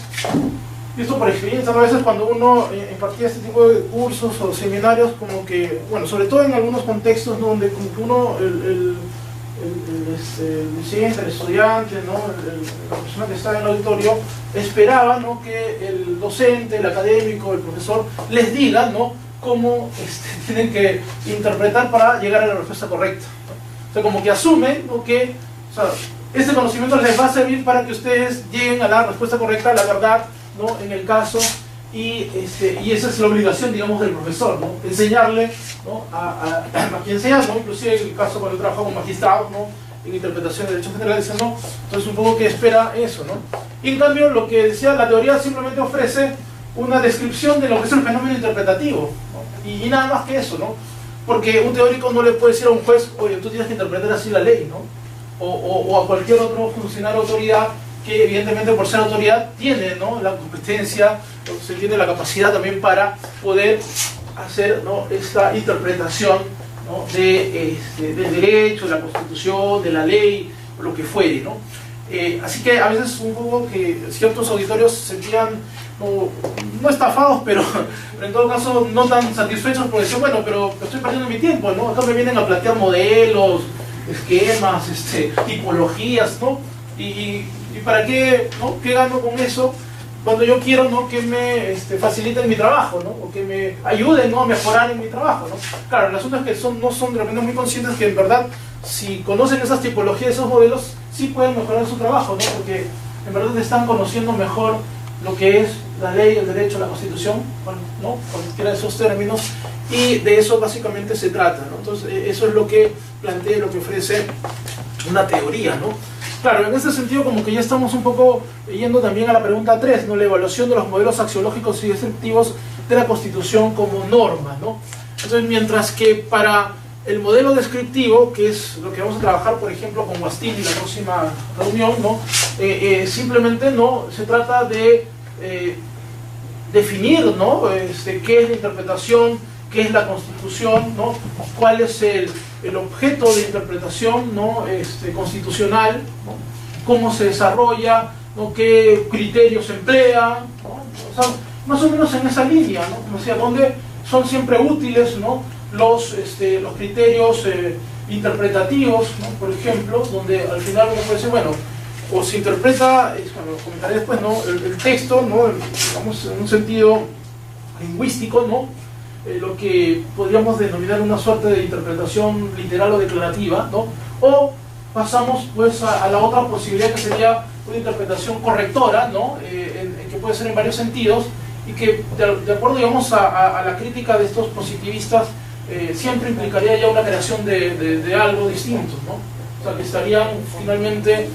esto por experiencia, a veces cuando uno impartía este tipo de cursos o seminarios, como que, bueno, sobre todo en algunos contextos, ¿no?, donde como que uno, el docente, el estudiante, ¿no?, la persona que está en el auditorio, esperaba, ¿no?, que el docente, el académico, el profesor les diga, ¿no?, cómo tienen que interpretar para llegar a la respuesta correcta, ¿no? O sea, como que asumen, ¿no?, que, o sea, este conocimiento les va a servir para que ustedes lleguen a la respuesta correcta, a la verdad, ¿no?, en el caso, y esa es la obligación, digamos, del profesor, ¿no?, enseñarle, ¿no?, a quien sea, ¿no?, inclusive en el caso cuando yo trabajo con magistrados, ¿no?, en interpretación de derechos generales, ¿no?, entonces un poco que espera eso, ¿no? Y en cambio, lo que decía, la teoría simplemente ofrece una descripción de lo que es el fenómeno interpretativo, ¿no?, y nada más que eso, ¿no? Porque un teórico no le puede decir a un juez, oye, tú tienes que interpretar así la ley, ¿no?, o a cualquier otro funcionario o autoridad, que evidentemente por ser autoridad tiene, ¿no?, la competencia, se tiene la capacidad también para poder hacer, ¿no?, esta interpretación, ¿no?, del derecho, de la Constitución, de la ley, lo que fuere, ¿no? Así que a veces un poco que ciertos auditorios se sentían no estafados, pero en todo caso no tan satisfechos, porque decían, bueno, pero estoy perdiendo mi tiempo, ¿no? Acá me vienen a plantear modelos, esquemas, tipologías, ¿no? Y para qué, ¿no?, ¿qué gano con eso? cuando yo quiero, ¿no?, que me faciliten mi trabajo, ¿no?, o que me ayuden, ¿no?, a mejorar en mi trabajo, ¿no? Claro, el asunto es que no son de repente muy conscientes que en verdad, si conocen esas tipologías, esos modelos, sí pueden mejorar su trabajo, ¿no?, porque en verdad están conociendo mejor lo que es la ley, el derecho, la constitución, ¿no?, cualquiera de esos términos, y de eso básicamente se trata, ¿no? Entonces, eso es lo que plantea, lo que ofrece una teoría, ¿no? Claro, en ese sentido como que ya estamos un poco yendo también a la pregunta 3, ¿no?, la evaluación de los modelos axiológicos y descriptivos de la Constitución como norma, ¿no? Entonces, mientras que para el modelo descriptivo, que es lo que vamos a trabajar, por ejemplo, con Guastini en la próxima reunión, ¿no?, simplemente no se trata de definir, ¿no?, qué es la interpretación, qué es la Constitución, ¿no?, cuál es el objeto de interpretación, ¿no?, constitucional, ¿no?, cómo se desarrolla, ¿no?, qué criterios se emplea, ¿no? O sea, más o menos en esa línea, ¿no?, o sea, donde son siempre útiles, ¿no?, los criterios interpretativos, ¿no?, por ejemplo, donde al final uno puede decir, bueno, o se interpreta, lo comentaré después, ¿no?, el texto, ¿no?, digamos, en un sentido lingüístico, ¿no?, lo que podríamos denominar una suerte de interpretación literal o declarativa, ¿no?, o pasamos pues a la otra posibilidad, que sería una interpretación correctora, ¿no?, que puede ser en varios sentidos, y que de acuerdo, digamos, a la crítica de estos positivistas, siempre implicaría ya una creación de algo distinto, ¿no? O sea, que estarían finalmente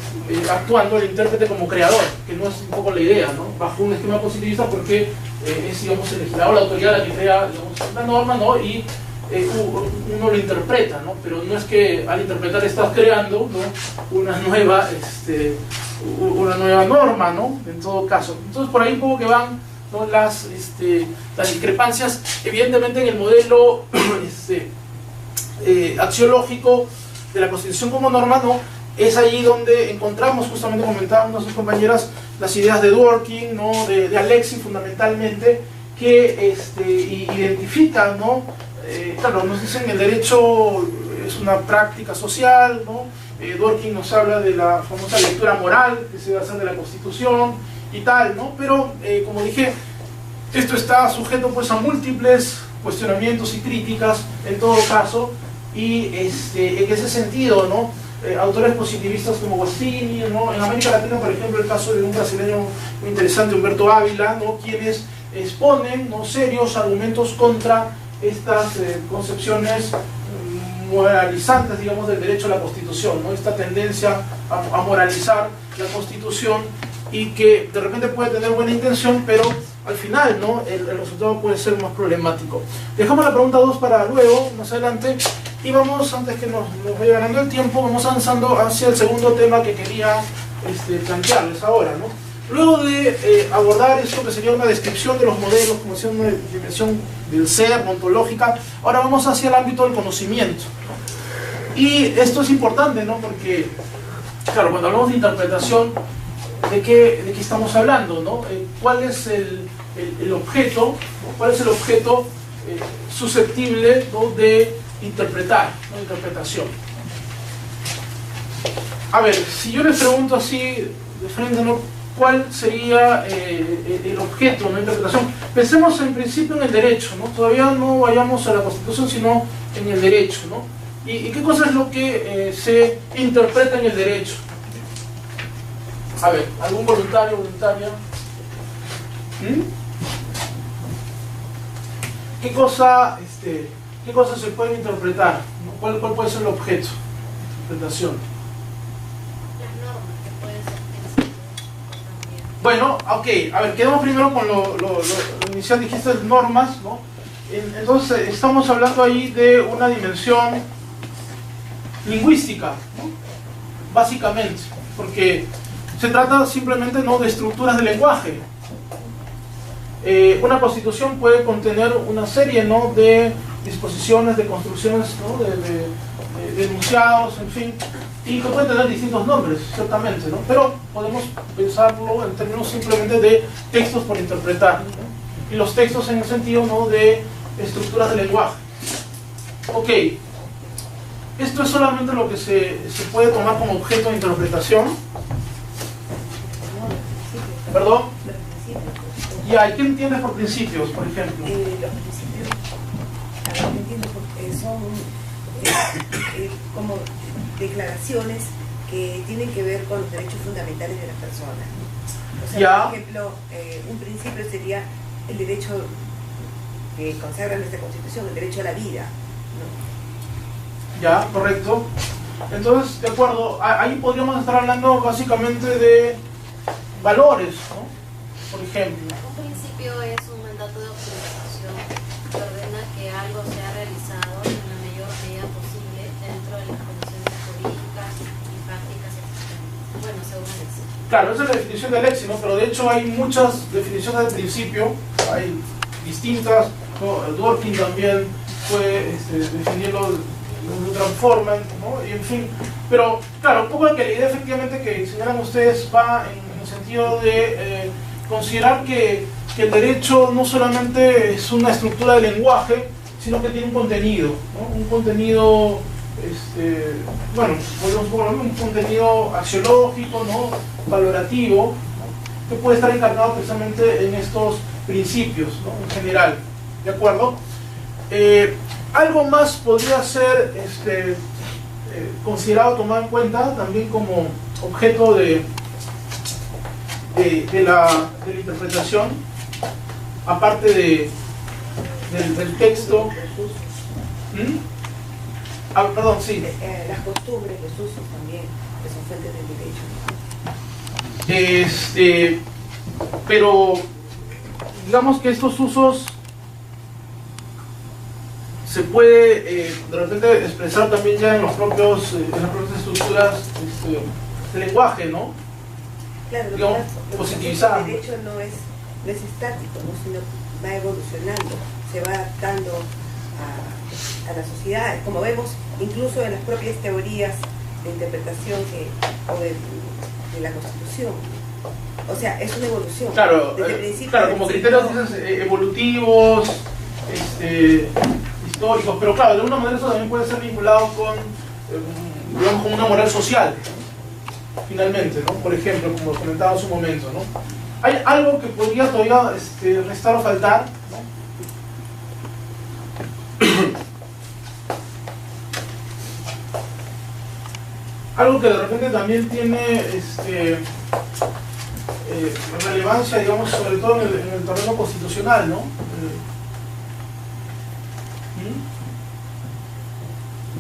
actuando el intérprete como creador, que no es un poco la idea, ¿no?, bajo un esquema positivista, porque es, digamos, el legislador, la autoridad la que crea, digamos, la norma, ¿no?, y uno lo interpreta, ¿no?, pero no es que al interpretar estás creando, ¿no?, una nueva norma, ¿no?, en todo caso. Entonces, por ahí un poco que van, ¿no?, las discrepancias. Evidentemente, en el modelo axiológico de la Constitución como norma, ¿no?, es allí donde encontramos, justamente comentaban nuestras compañeras, las ideas de Dworkin, ¿no?, de Alexi fundamentalmente, que identifican, ¿no?, claro, nos dicen el derecho es una práctica social, ¿no?, Dworkin nos habla de la famosa lectura moral que se debe hacer de la Constitución y tal, ¿no?, pero como dije, esto está sujeto pues a múltiples cuestionamientos y críticas en todo caso, y en ese sentido, ¿no?, autores positivistas como Guastini, ¿no?, en América Latina, por ejemplo, el caso de un brasileño muy interesante, Humberto Ávila, ¿no?, quienes exponen, ¿no?, serios argumentos contra estas concepciones moralizantes, digamos, del derecho a la Constitución, ¿no?, esta tendencia a moralizar la Constitución, y que de repente puede tener buena intención, pero al final, ¿no?, el resultado puede ser más problemático. Dejamos la pregunta 2 para luego, más adelante, y vamos, antes que nos vaya ganando el tiempo, vamos avanzando hacia el segundo tema que quería plantearles ahora, ¿no? Luego de abordar esto que sería una descripción de los modelos, como decía, una dimensión del ser, ontológica, ahora vamos hacia el ámbito del conocimiento. Y esto es importante, ¿no?, porque, claro, cuando hablamos de interpretación, ¿de qué estamos hablando, ¿no? ¿Cuál es el objeto, ¿no?, cuál es el objeto susceptible, ¿no?, de interpretar, ¿no?, interpretación? A ver, si yo les pregunto así de frente, ¿no?, ¿cuál sería el objeto, ¿no?, interpretación? Pensemos en principio en el derecho, ¿no? Todavía no vayamos a la Constitución, sino en el derecho, ¿no? ¿Y qué cosa es lo que se interpreta en el derecho? A ver, ¿algún voluntario, voluntaria? ¿Qué cosa se puede interpretar? ¿Cuál puede ser el objeto de interpretación? Las normas que pueden ser también. Bueno, ok, a ver, quedamos primero con lo inicial, dijiste normas, ¿no? Entonces, estamos hablando ahí de una dimensión lingüística, ¿no?, básicamente, porque se trata simplemente, ¿no?, de estructuras de lenguaje. Una constitución puede contener una serie, ¿no?, de disposiciones, de construcciones, ¿no?, de enunciados, en fin, y que pueden tener distintos nombres, ciertamente, ¿no?, pero podemos pensarlo en términos simplemente de textos por interpretar, ¿no?, y los textos en el sentido, ¿no?, de estructuras de lenguaje. Ok, esto es solamente lo que se puede tomar como objeto de interpretación. ¿Perdón? Ya, ¿y qué entiendes por principios, por ejemplo? Los principios, a ver, ¿me entiendes? Porque son como declaraciones que tienen que ver con los derechos fundamentales de las personas. O sea, Ya. por ejemplo, un principio sería el derecho que consagra nuestra Constitución, el derecho a la vida, ¿no? Ya, correcto. Entonces, de acuerdo, ahí podríamos estar hablando básicamente de valores, ¿no? Por ejemplo. Un principio es un mandato de optimización que ordena que algo sea realizado en la mayor medida posible dentro de las condiciones jurídicas y prácticas existentes. Bueno, según el éxito. Claro, esa es la definición del éxito, ¿no? Pero de hecho hay muchas definiciones del principio, hay distintas, ¿no? Dworkin también puede definirlo de otra forma, ¿no? Y en fin, pero claro, un poco que la idea efectivamente que señalan ustedes va en el sentido de considerar que el derecho no solamente es una estructura de lenguaje, sino que tiene un contenido, ¿no? Un contenido, bueno, un contenido axiológico, ¿no? Valorativo, ¿no? Que puede estar encarnado precisamente en estos principios, ¿no? En general, ¿de acuerdo? Algo más podría ser considerado, tomado en cuenta también como objeto de la interpretación, aparte del texto. Ah, perdón, sí. Las costumbres, los usos también, que son fuentes del derecho. Pero digamos que estos usos se puede de repente expresar también ya en las propias estructuras del lenguaje, ¿no? Claro, Digamos, lo que pasa positivizar. es que el derecho no es estático, ¿no? Sino va evolucionando, se va adaptando a la sociedad, como vemos incluso en las propias teorías de interpretación de la Constitución. O sea, es una evolución. Claro, desde el principio claro, como criterios evolutivos, históricos, pero claro, de alguna manera eso también puede ser vinculado con, digamos, con una moral social, finalmente, ¿no? Por ejemplo, como comentaba hace un momento, ¿no? ¿Hay algo que podría todavía restar o faltar, ¿no? Algo que de repente también tiene relevancia, digamos, sobre todo en el terreno constitucional, ¿no?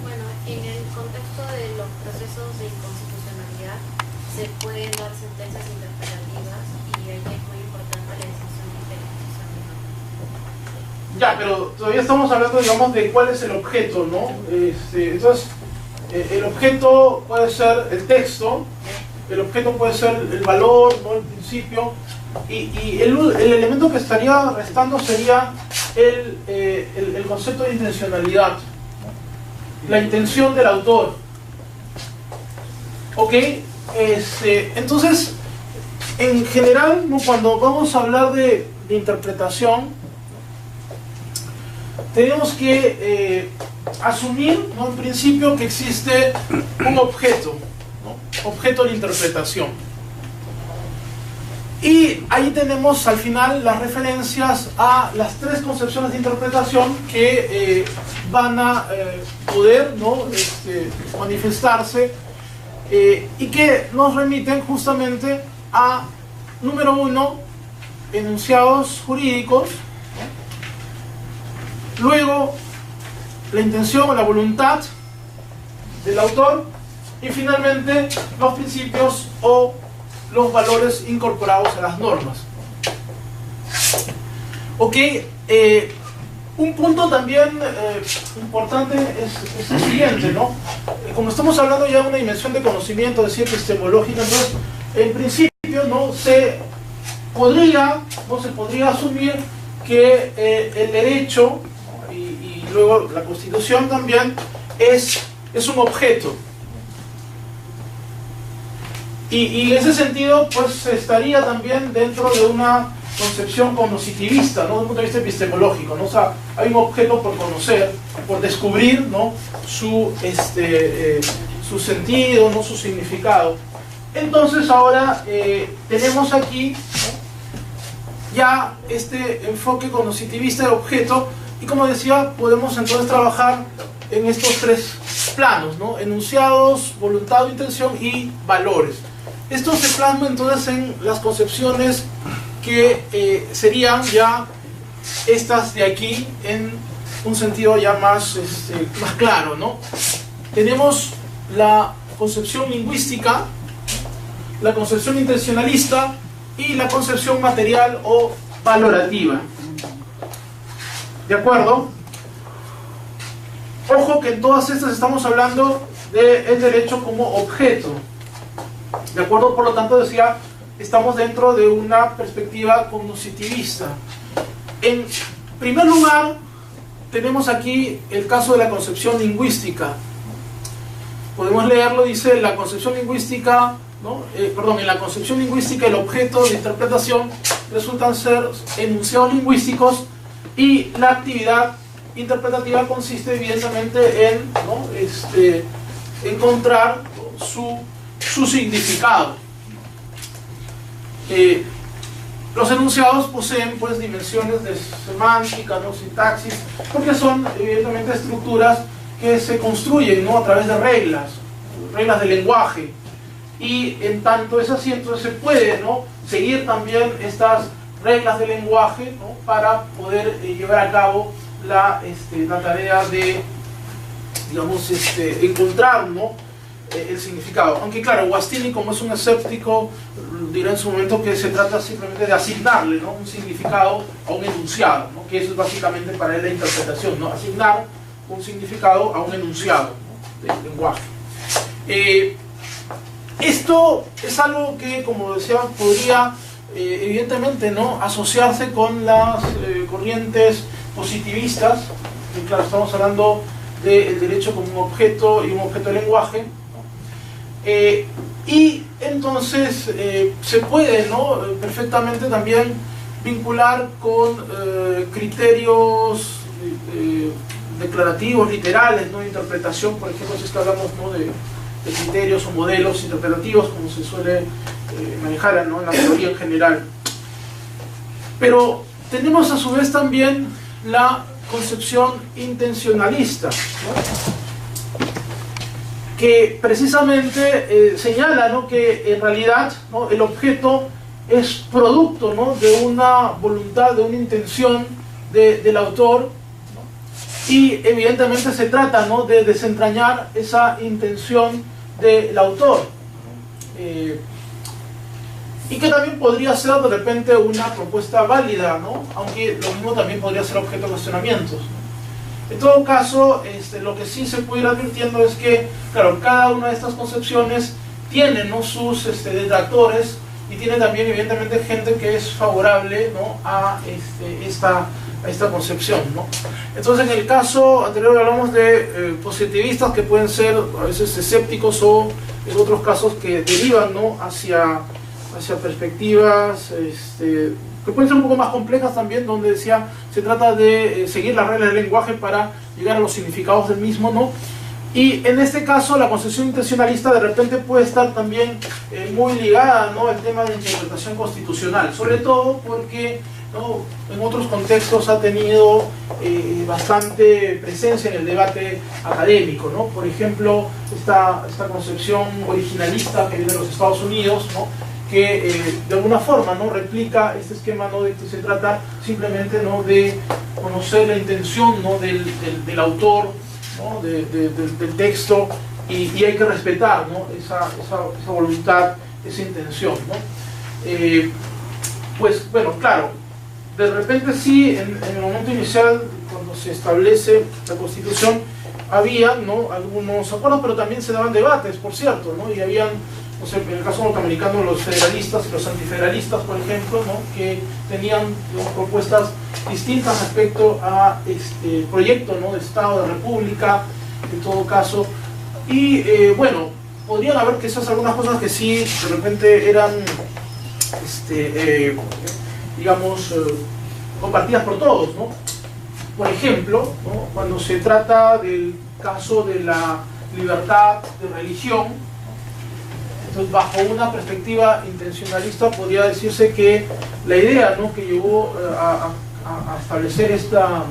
Bueno, en el contexto de los procesos de inconstitucionalidad se pueden dar sentencias interpretativas y ahí es muy importante la decisión de inconstitucionalidad. Ya, pero todavía estamos hablando, digamos, de cuál es el objeto, ¿no? Entonces, el objeto puede ser el texto, el objeto puede ser el valor, ¿no? El principio, y el elemento que estaría restando sería el concepto de intencionalidad, ¿no? La intención del autor. ¿Ok? Entonces, en general, ¿no? Cuando vamos a hablar de interpretación, tenemos que asumir, ¿no? En principio que existe un objeto, ¿no? Objeto de interpretación. Y ahí tenemos al final las referencias a las tres concepciones de interpretación que van a poder, ¿no? Manifestarse y que nos remiten justamente a, número uno, enunciados jurídicos, ¿no? Luego la intención o la voluntad del autor y finalmente los principios o los valores incorporados a las normas. Ok, un punto también importante es el siguiente, ¿no? Como estamos hablando ya de una dimensión de conocimiento, de ciencia epistemológica, entonces en principio no se podría asumir que el derecho, ¿no? y luego la Constitución también es un objeto. Y en ese sentido, pues estaría también dentro de una concepción cognitivista, ¿no? Desde un punto de vista epistemológico, ¿no? O sea, hay un objeto por conocer, por descubrir, ¿no? Su sentido, ¿no? Su significado. Entonces ahora tenemos aquí, ¿no? ya este enfoque cognitivista del objeto, y como decía, podemos entonces trabajar en estos tres planos, ¿no? Enunciados, voluntad o intención y valores. Esto se plasma entonces en las concepciones que serían ya estas de aquí en un sentido ya más claro, ¿no? Tenemos la concepción lingüística, la concepción intencionalista y la concepción material o valorativa. ¿De acuerdo? Ojo que en todas estas estamos hablando del derecho como objeto. ¿De acuerdo? Por lo tanto, decía, estamos dentro de una perspectiva cognitivista. En primer lugar, tenemos aquí el caso de la concepción lingüística. Podemos leerlo, dice, la concepción lingüística, ¿no? En la concepción lingüística el objeto de interpretación resultan ser enunciados lingüísticos y la actividad interpretativa consiste evidentemente en, ¿no? Encontrar su significado. Los enunciados poseen pues dimensiones de semántica, ¿no? Sintaxis, porque son evidentemente estructuras que se construyen, ¿no? A través de reglas del lenguaje, y en tanto es así, entonces se puede, ¿no? Seguir también estas reglas del lenguaje, ¿no? Para poder llevar a cabo la tarea de, digamos, encontrar, ¿no? El significado. Aunque claro, Guastini, como es un escéptico, dirá en su momento que se trata simplemente de asignarle, ¿no? Un significado a un enunciado, ¿no? Que eso es básicamente para él la interpretación, ¿no? Asignar un significado a un enunciado, ¿no? Del lenguaje. Esto es algo que, como decía, podría evidentemente, ¿no? Asociarse con las corrientes positivistas, que claro, estamos hablando del derecho como un objeto y un objeto de lenguaje, ¿no? Y entonces se puede, ¿no? Perfectamente también vincular con criterios declarativos, literales, ¿no? De interpretación, por ejemplo, si es que hablamos, ¿no? de criterios o modelos interpretativos, como se suele manejar, ¿no? En la teoría en general. Pero tenemos a su vez también la concepción intencionalista, ¿no? Que precisamente señala, ¿no? Que en realidad, ¿no? El objeto es producto, ¿no? De una voluntad, de una intención del autor, ¿no? Y evidentemente se trata, ¿no? De desentrañar esa intención del autor, y que también podría ser de repente una propuesta válida, ¿no? Aunque lo mismo también podría ser objeto de cuestionamientos. En todo caso, lo que sí se puede ir advirtiendo es que, claro, cada una de estas concepciones tiene, ¿no? Sus detractores, y tiene también evidentemente gente que es favorable, ¿no? A esta concepción, ¿no? Entonces, en el caso anterior hablamos de positivistas que pueden ser a veces escépticos, o en otros casos que derivan, ¿no? hacia perspectivas que pueden ser un poco más complejas también, donde decía se trata de seguir las reglas del lenguaje para llegar a los significados del mismo, ¿no? Y en este caso la concepción intencionalista de repente puede estar también muy ligada, ¿no? al tema de interpretación constitucional, sobre todo porque, ¿no? En otros contextos ha tenido bastante presencia en el debate académico, ¿no? Por ejemplo, esta concepción originalista que viene de los Estados Unidos, ¿no? Que de alguna forma, ¿no? replica este esquema, ¿no? de que se trata simplemente, ¿no? de conocer la intención, ¿no? del autor, ¿no? del texto, y hay que respetar, ¿no? esa voluntad, esa intención, ¿no? Pues bueno, claro, de repente sí, en el momento inicial, cuando se establece la Constitución, había, ¿no? algunos acuerdos, pero también se daban debates, por cierto, ¿no? Y habían, o sea, en el caso norteamericano, los federalistas y los antifederalistas, por ejemplo, ¿no? que tenían, digamos, propuestas distintas respecto a este proyecto, ¿no? de Estado, de República, en todo caso. Y bueno, podrían haber quizás algunas cosas que sí, de repente eran, digamos, compartidas por todos, ¿no? Por ejemplo, ¿no? cuando se trata del caso de la libertad de religión, Entonces, bajo una perspectiva intencionalista, podría decirse que la idea, ¿no?, que llevó a establecer esta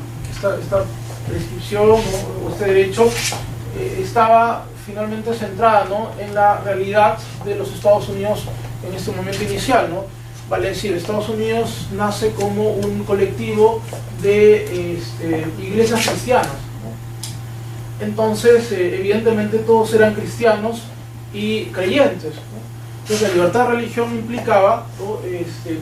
prescripción, ¿no?, o este derecho, estaba finalmente centrada, ¿no?, en la realidad de los Estados Unidos en este momento inicial, ¿no? Vale decir, Estados Unidos nace como un colectivo de iglesias cristianas, ¿no? Entonces, evidentemente todos eran cristianos y creyentes, ¿no? Entonces la libertad de religión implicaba, ¿no?,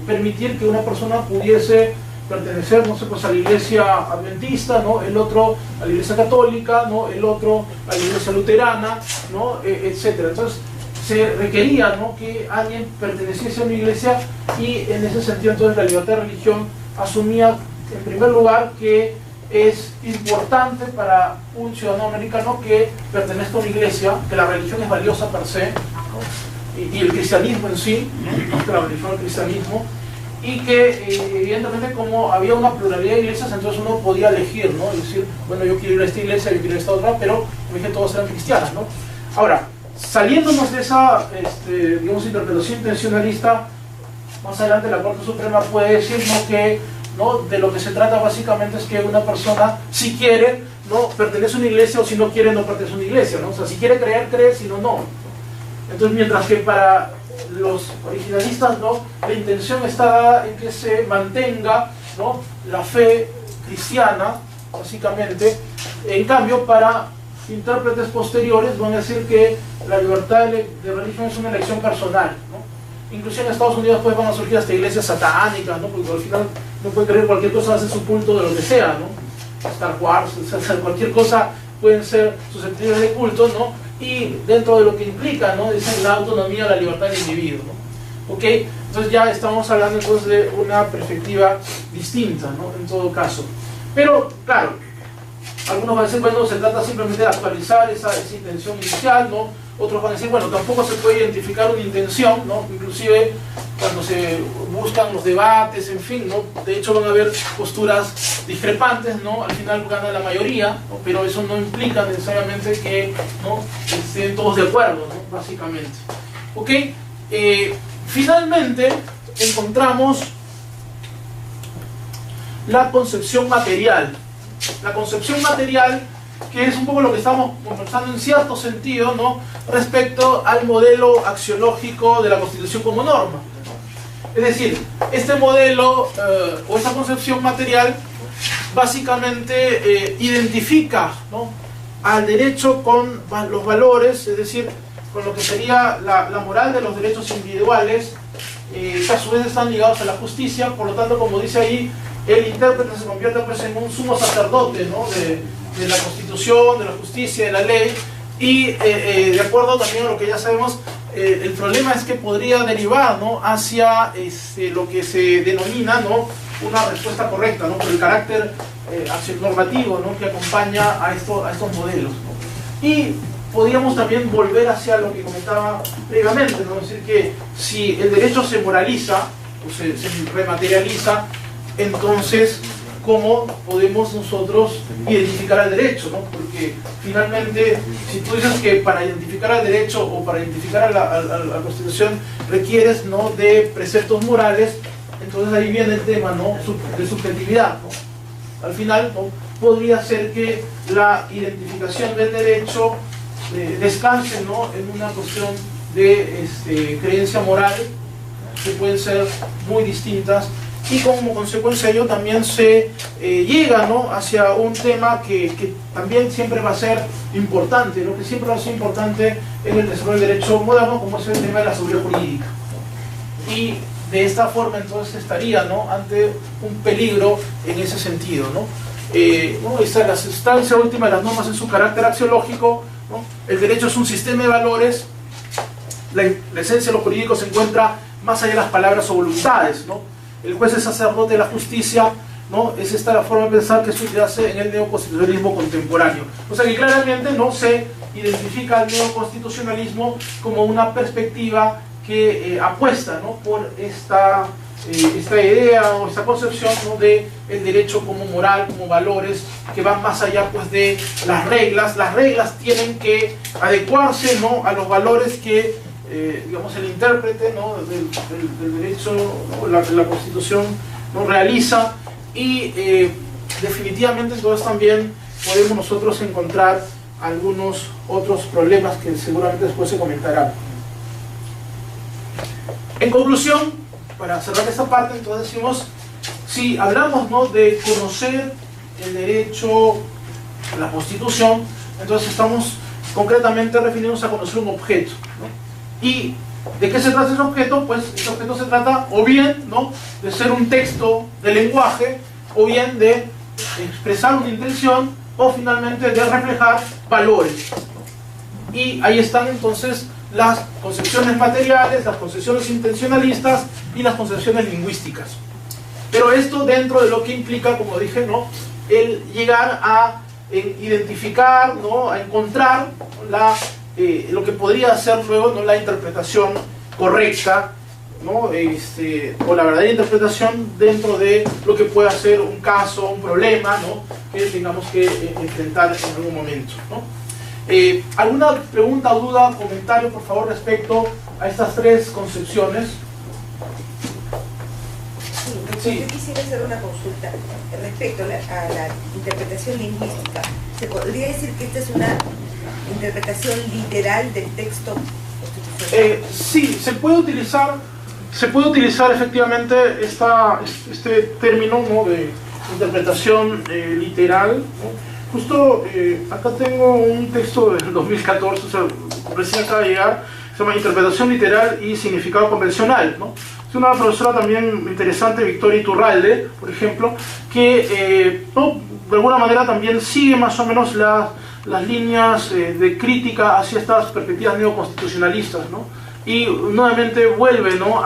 permitir que una persona pudiese pertenecer, no sé, pues a la iglesia adventista, ¿no?, el otro a la iglesia católica, ¿no?, el otro a la iglesia luterana, ¿no?, etcétera. Entonces se requería, ¿no?, que alguien perteneciese a una iglesia, y en ese sentido entonces la libertad de religión asumía en primer lugar que es importante para un ciudadano americano que pertenezca a una iglesia, que la religión es valiosa per se, ¿no?, y el cristianismo en sí, ¿no?, que la religión del cristianismo, y que evidentemente como había una pluralidad de iglesias, entonces uno podía elegir, ¿no?, y decir, bueno, yo quiero ir a esta iglesia, yo quiero ir a esta otra, pero como dije, todas eran cristianas, ¿no? Ahora, saliéndonos de esa digamos, interpretación intencionalista, más adelante la Corte Suprema puede decirnos que, ¿no?, de lo que se trata básicamente es que una persona, si quiere, ¿no?, pertenece a una iglesia, o si no quiere, no pertenece a una iglesia, ¿no? O sea, si quiere creer, cree, si no, no. Entonces, mientras que para los originalistas, ¿no?, la intención está dada en que se mantenga, ¿no?, la fe cristiana, básicamente. En cambio, para intérpretes posteriores van a decir que la libertad de religión es una elección personal, ¿no? Incluso en Estados Unidos pues van a surgir hasta iglesias satánicas, ¿no?, porque al final no puede creer cualquier cosa, hace su culto de lo que sea, ¿no? Star Wars, o sea, cualquier cosa pueden ser susceptibles de culto, ¿no? Y dentro de lo que implica, ¿no?, dicen la autonomía, la libertad del individuo, ¿no? ¿Ok? Entonces ya estamos hablando entonces de una perspectiva distinta, ¿no?, en todo caso. Pero, claro, algunos van a decir, bueno, se trata simplemente de actualizar esa intención inicial, ¿no? Otros van a decir, bueno, tampoco se puede identificar una intención, ¿no? Inclusive cuando se buscan los debates, en fin, ¿no?, de hecho van a haber posturas discrepantes, ¿no? Al final gana la mayoría, ¿no?, pero eso no implica necesariamente que, ¿no?, estén todos de acuerdo, ¿no?, básicamente. ¿Ok? Finalmente encontramos la concepción material. La concepción material, que es un poco lo que estamos conversando en cierto sentido, ¿no?, respecto al modelo axiológico de la Constitución como norma. Es decir, este modelo o esta concepción material básicamente identifica, ¿no?, al derecho con los valores, es decir, con lo que sería la moral de los derechos individuales, que a su vez están ligados a la justicia. Por lo tanto, como dice ahí, el intérprete se convierte pues en un sumo sacerdote, ¿no?, de la Constitución, de la justicia, de la ley, y de acuerdo también a lo que ya sabemos, el problema es que podría derivar, ¿no?, hacia lo que se denomina, ¿no?, una respuesta correcta, ¿no?, por el carácter normativo, ¿no?, que acompaña a estos modelos, ¿no? Y podríamos también volver hacia lo que comentaba previamente, ¿no?, es decir, que si el derecho se moraliza o se rematerializa, entonces, ¿cómo podemos nosotros identificar al derecho, ¿no? Porque finalmente, si tú dices que para identificar al derecho o para identificar a la Constitución requieres, ¿no?, de preceptos morales, entonces ahí viene el tema, ¿no?, de subjetividad, ¿no? Al final, ¿no?, podría ser que la identificación del derecho descanse, ¿no?, en una cuestión de creencia moral, que pueden ser muy distintas, y como consecuencia de ello también se llega, ¿no?, hacia un tema que también siempre va a ser importante, lo que siempre va a ser importante en el desarrollo del derecho moderno, como es el tema de la seguridad jurídica. Y de esta forma entonces estaría, ¿no?, ante un peligro en ese sentido, ¿no? Esta, la sustancia última de las normas en su carácter axiológico, ¿no? El derecho es un sistema de valores, la esencia de lo jurídico se encuentra más allá de las palabras o voluntades, ¿no? El juez es sacerdote de la justicia, ¿no? Es esta la forma de pensar que subyace en el neoconstitucionalismo contemporáneo. O sea que claramente no se identifica el neoconstitucionalismo como una perspectiva que apuesta, ¿no?, por esta idea o esta concepción, ¿no?, de el derecho como moral, como valores que van más allá pues de las reglas. Las reglas tienen que adecuarse, ¿no?, a los valores que digamos, el intérprete, ¿no?, del derecho, ¿no?, la Constitución, ¿no?, realiza, y definitivamente entonces también podemos nosotros encontrar algunos otros problemas que seguramente después se comentarán. En conclusión, para cerrar esta parte, entonces decimos, si hablamos, ¿no?, de conocer el derecho, la Constitución, entonces estamos concretamente refiriéndonos a conocer un objeto, ¿no? ¿Y de qué se trata ese objeto? Pues ese objeto se trata o bien, ¿no?, de ser un texto de lenguaje, o bien de expresar una intención, o finalmente de reflejar valores, ¿no? Y ahí están entonces las concepciones materiales, las concepciones intencionalistas y las concepciones lingüísticas. Pero esto dentro de lo que implica, como dije, ¿no?, el llegar a identificar, ¿no?, a encontrar lo que podría ser luego, ¿no?, la interpretación correcta, ¿no?, o la verdadera interpretación dentro de lo que pueda ser un caso, un problema, ¿no?, que tengamos que enfrentar en algún momento, ¿no? ¿Alguna pregunta, duda, comentario, por favor, respecto a estas tres concepciones? Sí. Yo quisiera hacer una consulta respecto a la interpretación lingüística. ¿Se podría decir que esta es una interpretación literal del texto constitucional? Sí, se puede utilizar efectivamente este término, ¿no?, de interpretación literal, ¿no? Justo acá tengo un texto del 2014, o sea, recién acaba de llegar, se llama Interpretación literal y significado convencional, ¿no? Es una profesora también interesante, Victoria Iturralde, por ejemplo, que ¿no?, de alguna manera también sigue más o menos las líneas de crítica hacia estas perspectivas neoconstitucionalistas, ¿no? Y nuevamente vuelve, ¿no?,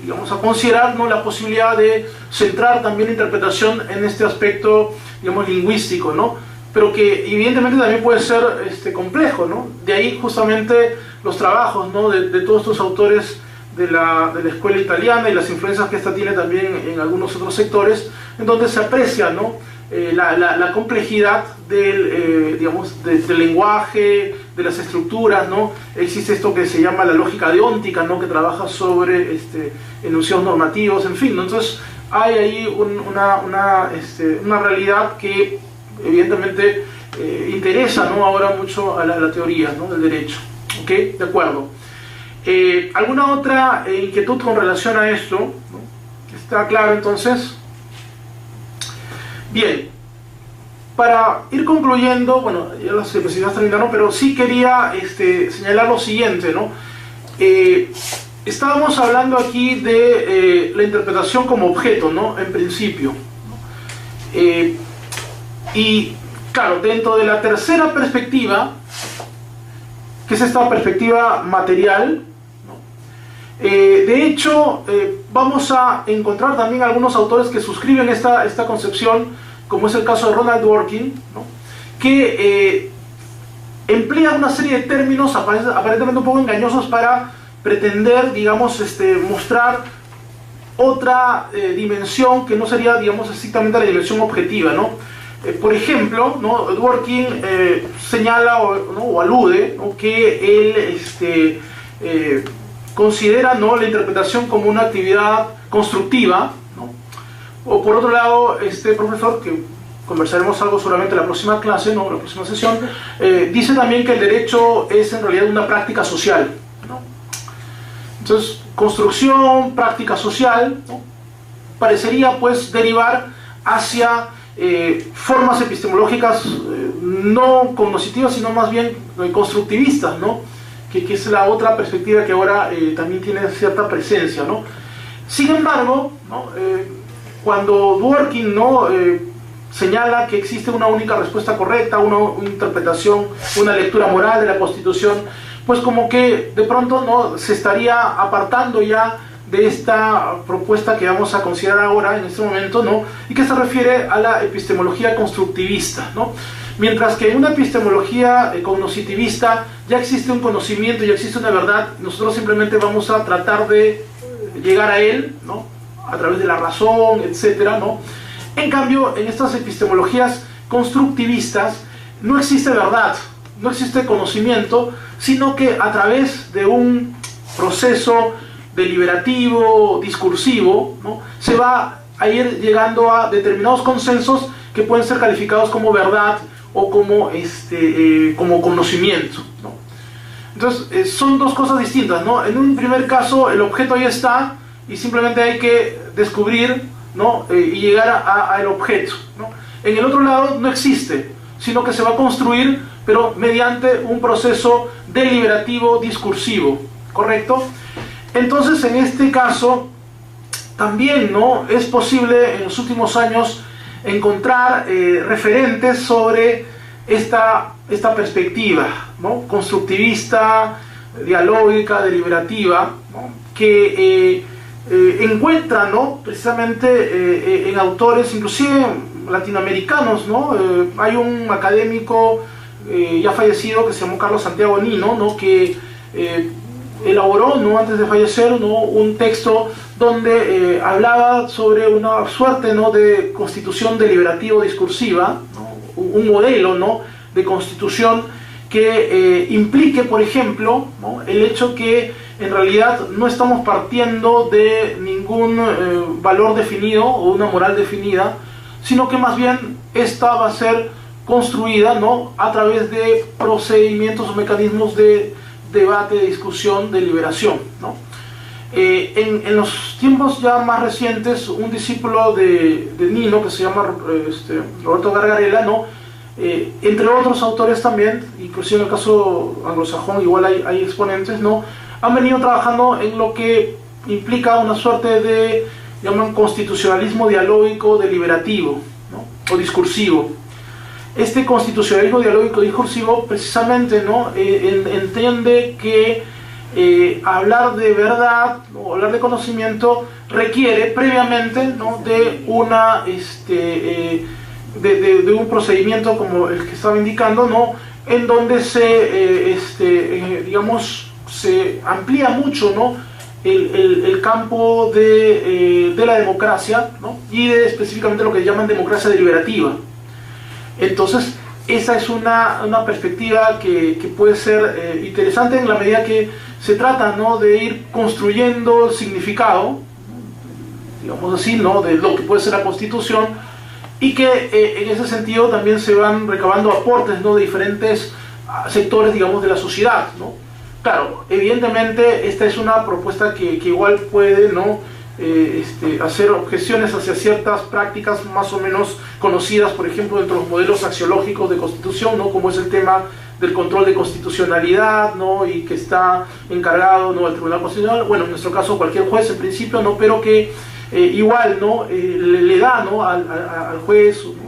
digamos, a considerar, ¿no?, la posibilidad de centrar también la interpretación en este aspecto, digamos, lingüístico, ¿no?, pero que evidentemente también puede ser complejo, ¿no? De ahí justamente los trabajos, ¿no?, de todos estos autores de la escuela italiana y las influencias que esta tiene también en algunos otros sectores, en donde se aprecia, ¿no?, la complejidad del lenguaje, de las estructuras, ¿no? Existe esto que se llama la lógica deóntica, ¿no?, que trabaja sobre enunciados normativos, en fin, ¿no? Entonces hay ahí una realidad que evidentemente interesa, ¿no?, ahora mucho a la teoría, ¿no?, del derecho. ¿Ok? De acuerdo. ¿Alguna otra inquietud con relación a esto? ¿No? ¿Está claro entonces? Bien, para ir concluyendo, bueno, ya las diapositivas terminaron, pero sí quería señalar lo siguiente, ¿no? Estábamos hablando aquí de la interpretación como objeto, ¿no?, en principio, ¿no? Y claro, dentro de la tercera perspectiva, que es esta perspectiva material, ¿no?, de hecho, vamos a encontrar también algunos autores que suscriben esta concepción, como es el caso de Ronald Dworkin, ¿no?, que emplea una serie de términos aparentemente un poco engañosos para pretender, digamos, mostrar otra dimensión que no sería, digamos, estrictamente la dimensión objetiva, ¿no? Por ejemplo, ¿no?, Dworkin señala o alude, ¿no?, que él considera, ¿no?, la interpretación como una actividad constructiva, ¿no? O por otro lado, este profesor, que conversaremos algo seguramente en la próxima clase, ¿no?, la próxima sesión, dice también que el derecho es en realidad una práctica social, ¿no? Entonces, construcción, práctica social, ¿no?, parecería pues derivar hacia formas epistemológicas no cognoscitivas, sino más bien constructivistas, ¿no?, que es la otra perspectiva que ahora también tiene cierta presencia, ¿no? Sin embargo, ¿no?, cuando Dworkin, ¿no?, señala que existe una única respuesta correcta, una interpretación, una lectura moral de la Constitución, pues como que de pronto, ¿no?, se estaría apartando ya de esta propuesta que vamos a considerar ahora, en este momento, ¿no?, y que se refiere a la epistemología constructivista, ¿no? Mientras que en una epistemología cognoscitivista ya existe un conocimiento, ya existe una verdad, nosotros simplemente vamos a tratar de llegar a él, ¿no?, a través de la razón, etcétera, ¿no? En cambio, en estas epistemologías constructivistas no existe verdad, no existe conocimiento, sino que a través de un proceso deliberativo, discursivo, ¿no?, se va a ir llegando a determinados consensos que pueden ser calificados como verdad o como, como conocimiento, ¿no? Entonces, son dos cosas distintas, ¿no? En un primer caso, el objeto ahí está y simplemente hay que descubrir, ¿no?, y llegar al objeto, ¿no? En el otro lado no existe, sino que se va a construir, pero mediante un proceso deliberativo, discursivo, ¿correcto? Entonces, en este caso, también, ¿no?, es posible en los últimos años encontrar referentes sobre esta perspectiva, ¿no?, constructivista, dialógica, deliberativa, ¿no?, que encuentra, ¿no?, precisamente en autores, inclusive latinoamericanos, ¿no? Hay un académico ya fallecido que se llamó Carlos Santiago Nino, ¿no?, que elaboró, ¿no?, antes de fallecer, ¿no?, un texto donde hablaba sobre una suerte, ¿no?, de constitución deliberativa discursiva, ¿no?, un modelo, ¿no?, de constitución que implique, por ejemplo, ¿no?, el hecho que en realidad no estamos partiendo de ningún valor definido o una moral definida, sino que más bien esta va a ser construida, ¿no?, a través de procedimientos o mecanismos de debate, de discusión, de deliberación, ¿no? En los tiempos ya más recientes, un discípulo de Nino, que se llama Roberto Gargarella, ¿no?, entre otros autores también, inclusive en el caso anglosajón igual hay exponentes, ¿no?, han venido trabajando en lo que implica una suerte de, llaman, constitucionalismo dialógico deliberativo, ¿no?, o discursivo. Este constitucionalismo dialógico discursivo precisamente, ¿no?, entiende que hablar de verdad o hablar de conocimiento requiere previamente, ¿no?, de una de un procedimiento como el que estaba indicando, ¿no?, en donde digamos, se amplía mucho, ¿no?, el campo de la democracia, ¿no?, y de específicamente lo que llaman democracia deliberativa. Entonces, esa es una perspectiva que puede ser interesante en la medida que se trata, ¿no?, de ir construyendo el significado, digamos así, ¿no?, de lo que puede ser la Constitución, y que en ese sentido también se van recabando aportes, ¿no?, de diferentes sectores, digamos, de la sociedad, ¿no? Claro, evidentemente esta es una propuesta que igual puede, ¿no?, hacer objeciones hacia ciertas prácticas más o menos conocidas, por ejemplo, dentro de los modelos axiológicos de constitución, ¿no?, como es el tema del control de constitucionalidad, ¿no?, y que está encargado, ¿no?, el Tribunal Constitucional, bueno, en nuestro caso cualquier juez en principio, ¿no?, pero que igual, ¿no?, le da, ¿no?, al juez, ¿no?,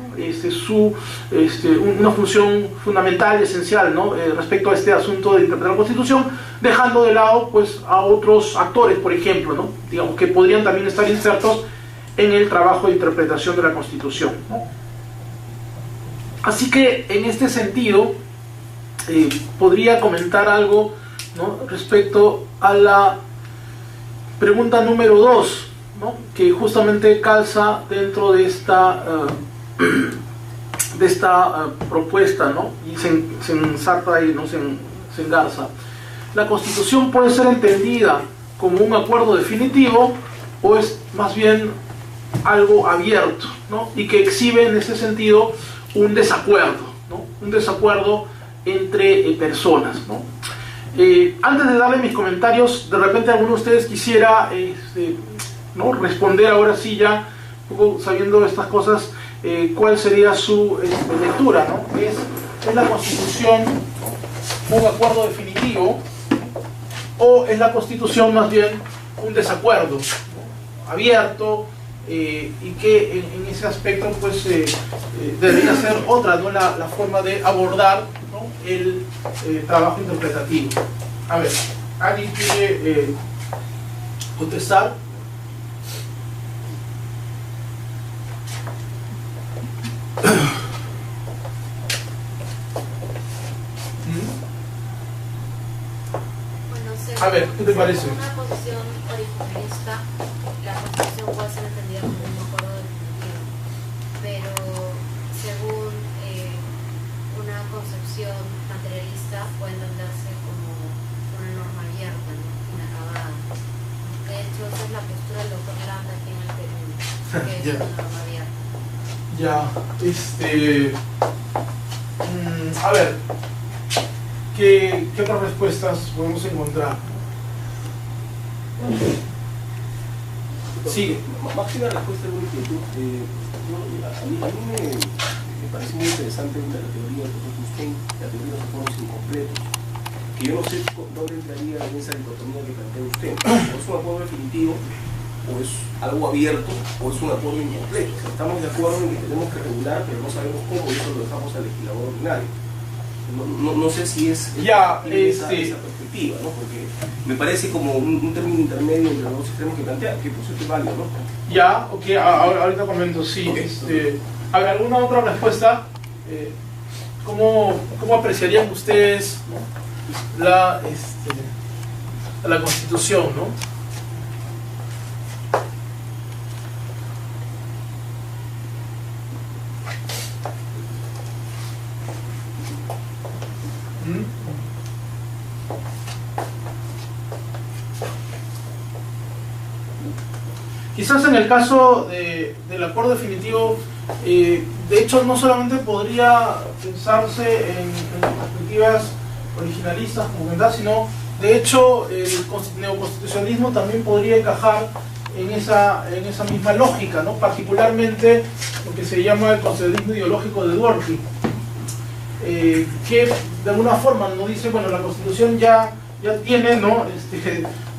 una función fundamental y esencial, ¿no?, respecto a este asunto de interpretar la Constitución, dejando de lado, pues, a otros actores, por ejemplo, ¿no?, digamos, que podrían también estar insertos en el trabajo de interpretación de la Constitución, ¿no? Así que, en este sentido, podría comentar algo, ¿no?, respecto a la pregunta número 2, ¿no?, que justamente calza dentro de esta propuesta, ¿no?, y se ensarta ahí, ¿no?, se engarza. La Constitución puede ser entendida como un acuerdo definitivo o es más bien algo abierto, ¿no?, y que exhibe en ese sentido un desacuerdo, ¿no?, un desacuerdo entre personas, ¿no? Antes de darle mis comentarios, de repente alguno de ustedes quisiera ¿no?, responder ahora sí ya, un poco sabiendo estas cosas, cuál sería su lectura, ¿no? ¿Es la Constitución un acuerdo definitivo o es la Constitución más bien un desacuerdo, ¿no?, abierto, y que en ese aspecto, pues, debería ser otra, ¿no?, la forma de abordar, ¿no?, el trabajo interpretativo? A ver, ¿alguien quiere contestar? Bueno, A ver, ¿qué te parece? Según una posición originalista, la Constitución puede ser entendida como un acuerdo definitivo, pero según una concepción materialista puede entenderse como una norma abierta, ¿no? Inacabada. De hecho, esa es la postura del doctor Landa aquí en el Perú, que es una norma abierta. Ya, a ver, ¿qué otras respuestas podemos encontrar? Sí. Más que una respuesta de una inquietud, a mí me parece muy interesante la teoría del profesor Stein, la teoría de los foros incompletos, que yo no sé dónde entraría en esa dicotomía que plantea usted. ¿O es un acuerdo definitivo, o es algo abierto, o es un acuerdo incompleto? O sea, estamos de acuerdo en que tenemos que regular, pero no sabemos cómo, y eso lo dejamos al legislador ordinario. No sé si es esa perspectiva, ¿no? Porque me parece como un término intermedio entre los dos extremos que plantea, que por cierto es válido, ¿no? Ya, ok, ahorita comento, sí. Okay. A ver, ¿alguna otra respuesta? ¿Cómo apreciarían ustedes, ¿no?, la Constitución, ¿no? Quizás en el caso del acuerdo definitivo, de hecho no solamente podría pensarse en perspectivas originalistas como verdad, sino de hecho el neoconstitucionalismo también podría encajar en esa misma lógica, ¿no? Particularmente lo que se llama el conservadurismo ideológico de Dworkin, que de alguna forma nos dice, bueno, la Constitución ya tiene, ¿no?,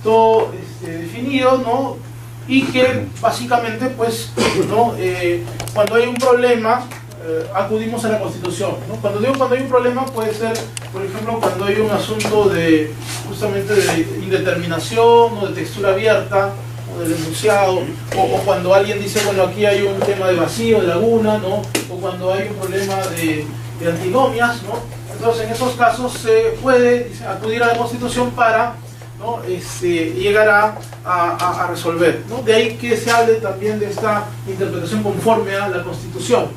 todo definido, ¿no?, y que básicamente, pues, ¿no?, cuando hay un problema, acudimos a la Constitución, ¿no? Cuando digo cuando hay un problema, puede ser, por ejemplo, cuando hay un asunto justamente de indeterminación o de textura abierta, o del enunciado, o cuando alguien dice, bueno, aquí hay un tema de vacío, de laguna, ¿no?, o cuando hay un problema de antinomias, ¿no? Entonces, en esos casos se puede acudir a la Constitución para, ¿no?, llegar a resolver, ¿no? De ahí que se hable también de esta interpretación conforme a la Constitución.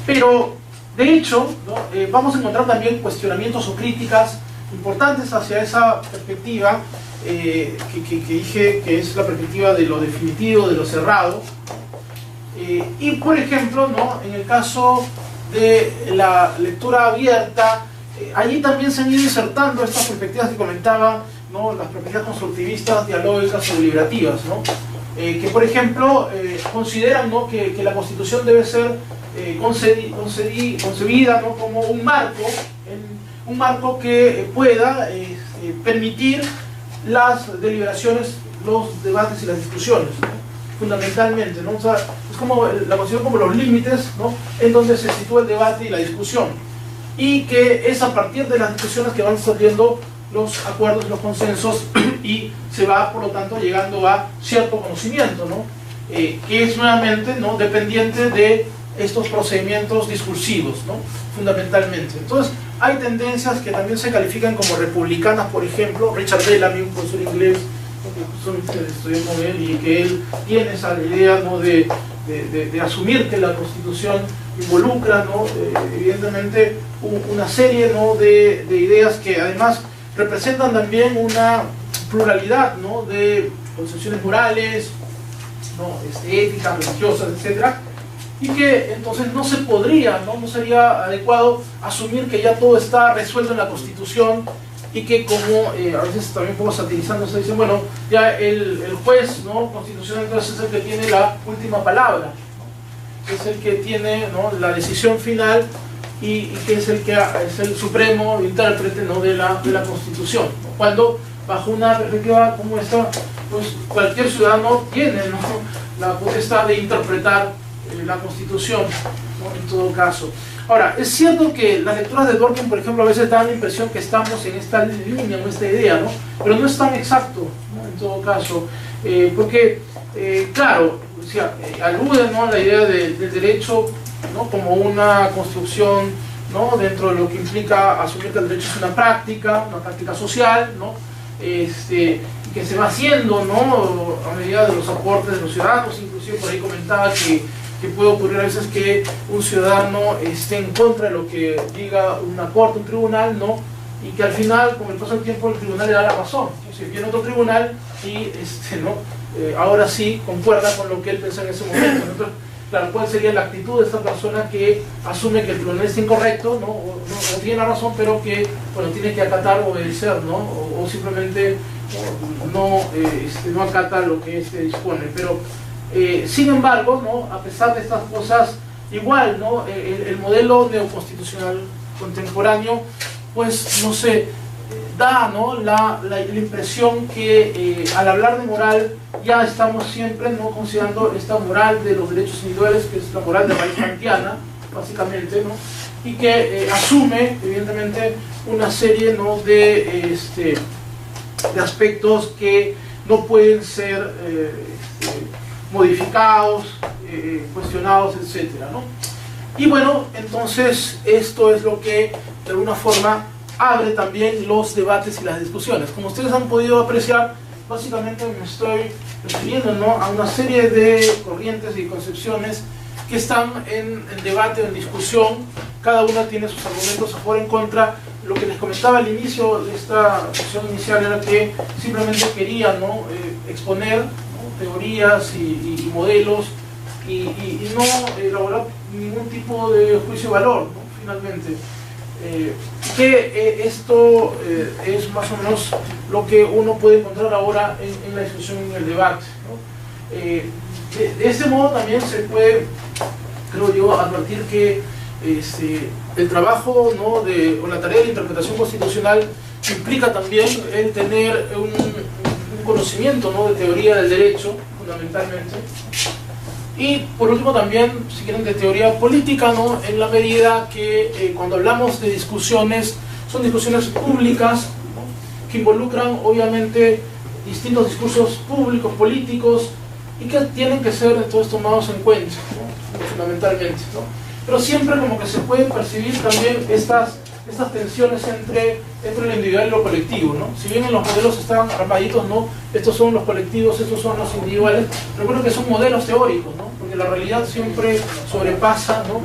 Pero, de hecho, ¿no?, vamos a encontrar también cuestionamientos o críticas importantes hacia esa perspectiva que dije que es la perspectiva de lo definitivo, de lo cerrado. Y, por ejemplo, ¿no?, en el caso de la lectura abierta, allí también se han ido insertando estas perspectivas que comentaba, ¿no?, las perspectivas constructivistas, dialógicas o deliberativas, ¿no?, que por ejemplo consideran, ¿no?, que la Constitución debe ser concebida, ¿no?, como un marco que pueda permitir las deliberaciones, los debates y las discusiones, ¿no?, fundamentalmente, ¿no? O sea, es como la Constitución como los límites, ¿no?, en donde se sitúa el debate y la discusión, y que es a partir de las discusiones que van saliendo los acuerdos, los consensos, y se va, por lo tanto, llegando a cierto conocimiento, ¿no?, que es nuevamente, ¿no?, dependiente de estos procedimientos discursivos, ¿no?, fundamentalmente. Entonces, hay tendencias que también se califican como republicanas, por ejemplo, Richard Bellamy, un profesor inglés, que justamente estudié con él, y que él tiene esa idea, ¿no?, de asumir que la Constitución involucra, ¿no?, evidentemente una serie, ¿no?, de ideas que además representan también una pluralidad, ¿no?, de concepciones morales, ¿no?, éticas, religiosas, etc. Y que entonces no se podría, no sería adecuado asumir que ya todo está resuelto en la Constitución, y que, como a veces también un poco satirizando se dicen, bueno, ya el juez, ¿no?, constitucional, entonces es el que tiene la última palabra, ¿no?, es el que tiene, ¿no?, la decisión final, y que es el supremo intérprete, ¿no?, de la Constitución, ¿no? Cuando bajo una perspectiva como esta, pues cualquier ciudadano tiene, ¿no?, la potestad de interpretar la Constitución, ¿no?, en todo caso. Ahora, es cierto que las lecturas de Dworkin, por ejemplo, a veces dan la impresión que estamos en esta línea, en esta idea, ¿no?, pero no es tan exacto, ¿no?, en todo caso, porque, claro, o sea, alude, ¿no?, a la idea del derecho, ¿no?, como una construcción, ¿no?, dentro de lo que implica asumir que el derecho es una práctica social, ¿no?, que se va haciendo, ¿no?, a medida de los aportes de los ciudadanos. Inclusive por ahí comentaba que que puede ocurrir a veces que un ciudadano esté en contra de lo que diga una corte, un tribunal, ¿no? Y que al final, con el paso del tiempo, el tribunal le da la razón. Si viene otro tribunal y ¿no? Ahora sí concuerda con lo que él pensó en ese momento. Entonces, claro, ¿cuál sería la actitud de esta persona que asume que el tribunal está incorrecto, ¿no? O tiene la razón, pero que bueno, tiene que acatar o obedecer, ¿no? O simplemente no acata lo que se dispone. Pero, sin embargo, ¿no? A pesar de estas cosas, igual, ¿no? El modelo neoconstitucional contemporáneo, pues, no sé, da, ¿no? la impresión que al hablar de moral ya estamos siempre, ¿no? Considerando esta moral de los derechos individuales, que es la moral de raíz kantiana, básicamente, ¿no? Y que asume, evidentemente, una serie, ¿no? de aspectos que no pueden ser modificados, cuestionados, etcétera, ¿no? Y bueno, entonces esto es lo que de alguna forma abre también los debates y las discusiones. Como ustedes han podido apreciar, básicamente me estoy refiriendo, ¿no? a una serie de corrientes y concepciones que están en debate, en discusión. Cada una tiene sus argumentos a favor y en contra. Lo que les comentaba al inicio de esta sesión inicial era que simplemente quería, ¿no? Exponer, ¿no? teorías y modelos y no elaborar ningún tipo de juicio de valor, ¿no? Finalmente. Esto es más o menos lo que uno puede encontrar ahora en la discusión, en el debate, ¿no? De este modo también se puede, creo yo, advertir que el trabajo, ¿no? o la tarea de interpretación constitucional implica también el tener un conocimiento, ¿no? de teoría del derecho, fundamentalmente. Y por último también, si quieren, de teoría política, ¿no? en la medida que cuando hablamos de discusiones, son discusiones públicas, ¿no? que involucran obviamente distintos discursos públicos, políticos, y que tienen que ser entonces tomados en cuenta, ¿no? fundamentalmente, ¿no? Pero siempre como que se pueden percibir también estas tensiones entre lo individual y lo colectivo, ¿no? Si bien en los modelos están armaditos, ¿no? Estos son los colectivos, estos son los individuales, recuerdo que son modelos teóricos, ¿no? Porque la realidad siempre sobrepasa, ¿no?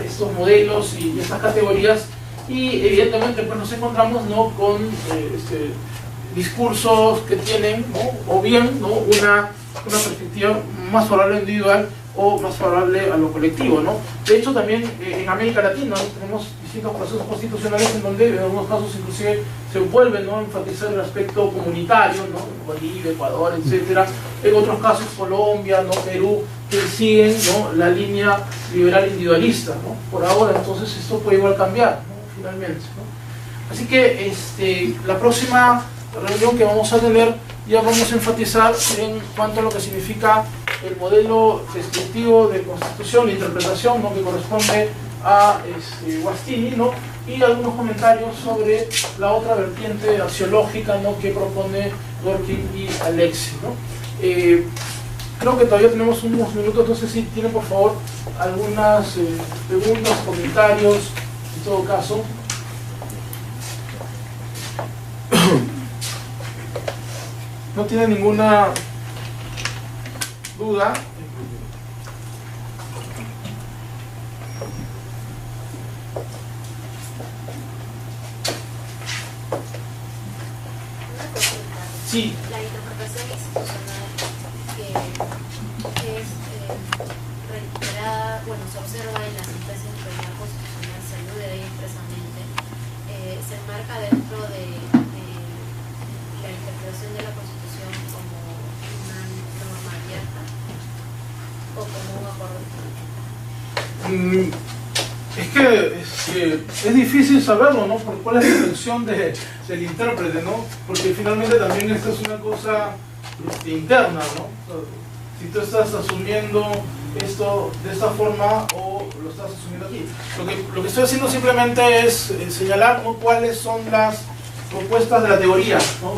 Estos modelos y estas categorías, y evidentemente pues nos encontramos, ¿no? con discursos que tienen, ¿no? o bien, ¿no? una perspectiva más favorable a lo individual o más favorable a lo colectivo, ¿no? De hecho también en América Latina, ¿no? tenemos distintos procesos constitucionales en donde en algunos casos inclusive se vuelve, ¿no? a enfatizar el aspecto comunitario, ¿no? Bolivia, Ecuador, etcétera. En otros casos Colombia, ¿no? Perú, que siguen, ¿no? la línea liberal individualista, ¿no? Por ahora, entonces esto puede igual cambiar, ¿no? finalmente, ¿no? Así que la próxima reunión que vamos a tener ya vamos a enfatizar en cuanto a lo que significa el modelo descriptivo de constitución e interpretación, ¿no? que corresponde a Guastini, ¿no? y algunos comentarios sobre la otra vertiente axiológica, ¿no? que propone Dworkin y Alexi, ¿no? Creo que todavía tenemos unos minutos, entonces si tienen por favor algunas preguntas, comentarios, en todo caso. ¿No tiene ninguna duda? Sí. La interpretación institucional que es reiterada, bueno, se observa en la sentencia del Tribunal Constitucional, se alude a ella expresamente, se enmarca dentro de la interpretación de la Constitución como una norma abierta o como un acuerdo. Es que es difícil saberlo, ¿no? Por cuál es la intención del intérprete, ¿no? Porque finalmente también esto es una cosa interna, ¿no? O sea, si tú estás asumiendo esto de esta forma o lo estás asumiendo aquí. Lo que estoy haciendo simplemente es señalar, ¿no? cuáles son las propuestas de la teoría, ¿no?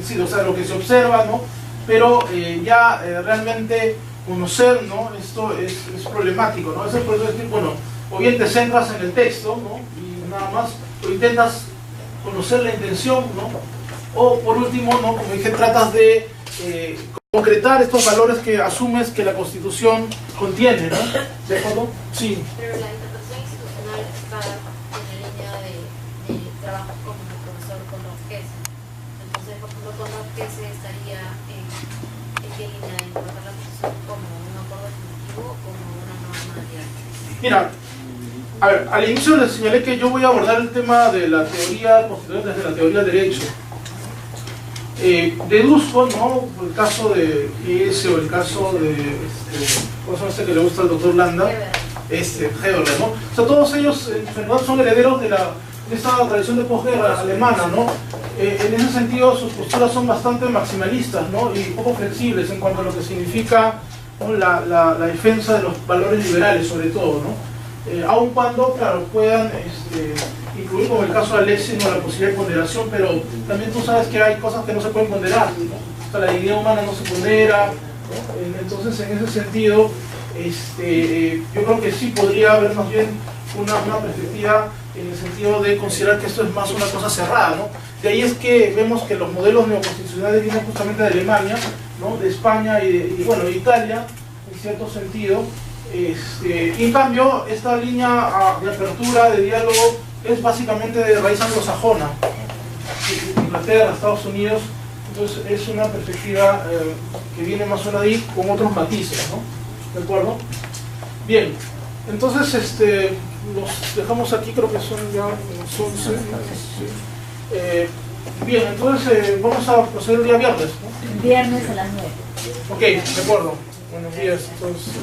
Sí, o sea, lo que se observa, ¿no? Pero ya realmente conocer, ¿no? Esto es problemático, ¿no? Eso es por eso decir, bueno, o bien te centras en el texto, ¿no? y nada más, o intentas conocer la intención, ¿no? o por último, ¿no? como dije, tratas de concretar estos valores que asumes que la Constitución contiene, ¿no? ¿De acuerdo? Sí. Pero la interpretación institucional está en la línea de trabajo como el profesor Conrad Kessel. Entonces, por ejemplo, Conrad Kessel estaría en qué línea de interpretar la Constitución como un acuerdo definitivo o como una norma diaria. Mira, a ver, al inicio les señalé que yo voy a abordar el tema de la teoría constitucional desde la teoría del derecho. Deduzco, ¿no? El caso de IS o el caso de ¿cómo se llama este que le gusta al doctor Landa? Heber, ¿no? O sea, todos ellos en realidad son herederos de esta tradición de posguerra alemana, ¿no? En ese sentido sus posturas son bastante maximalistas, ¿no? Y poco flexibles en cuanto a lo que significa, ¿no? la defensa de los valores liberales, sobre todo, ¿no? Aun cuando, claro, puedan incluir, como el caso de Alexis, ¿no? La posibilidad de ponderación, pero también tú sabes que hay cosas que no se pueden ponderar, ¿no? O sea, la dignidad humana no se pondera, ¿no? Entonces, en ese sentido, yo creo que sí podría haber más bien una perspectiva en el sentido de considerar que esto es más una cosa cerrada, ¿no? De ahí es que vemos que los modelos neoconstitucionales vienen justamente de Alemania, ¿no? De España y bueno, de Italia, en cierto sentido. Y en cambio, esta línea de apertura, de diálogo, es básicamente de raíz anglosajona, Inglaterra, Estados Unidos. Entonces es una perspectiva que viene más o menos ahí con otros matices, ¿no? ¿De acuerdo? Bien, entonces los dejamos aquí, creo que son ya las 11. Bien, entonces vamos a proceder el día viernes, ¿no? Viernes a las 9. Ok, de acuerdo. Buenos días, entonces.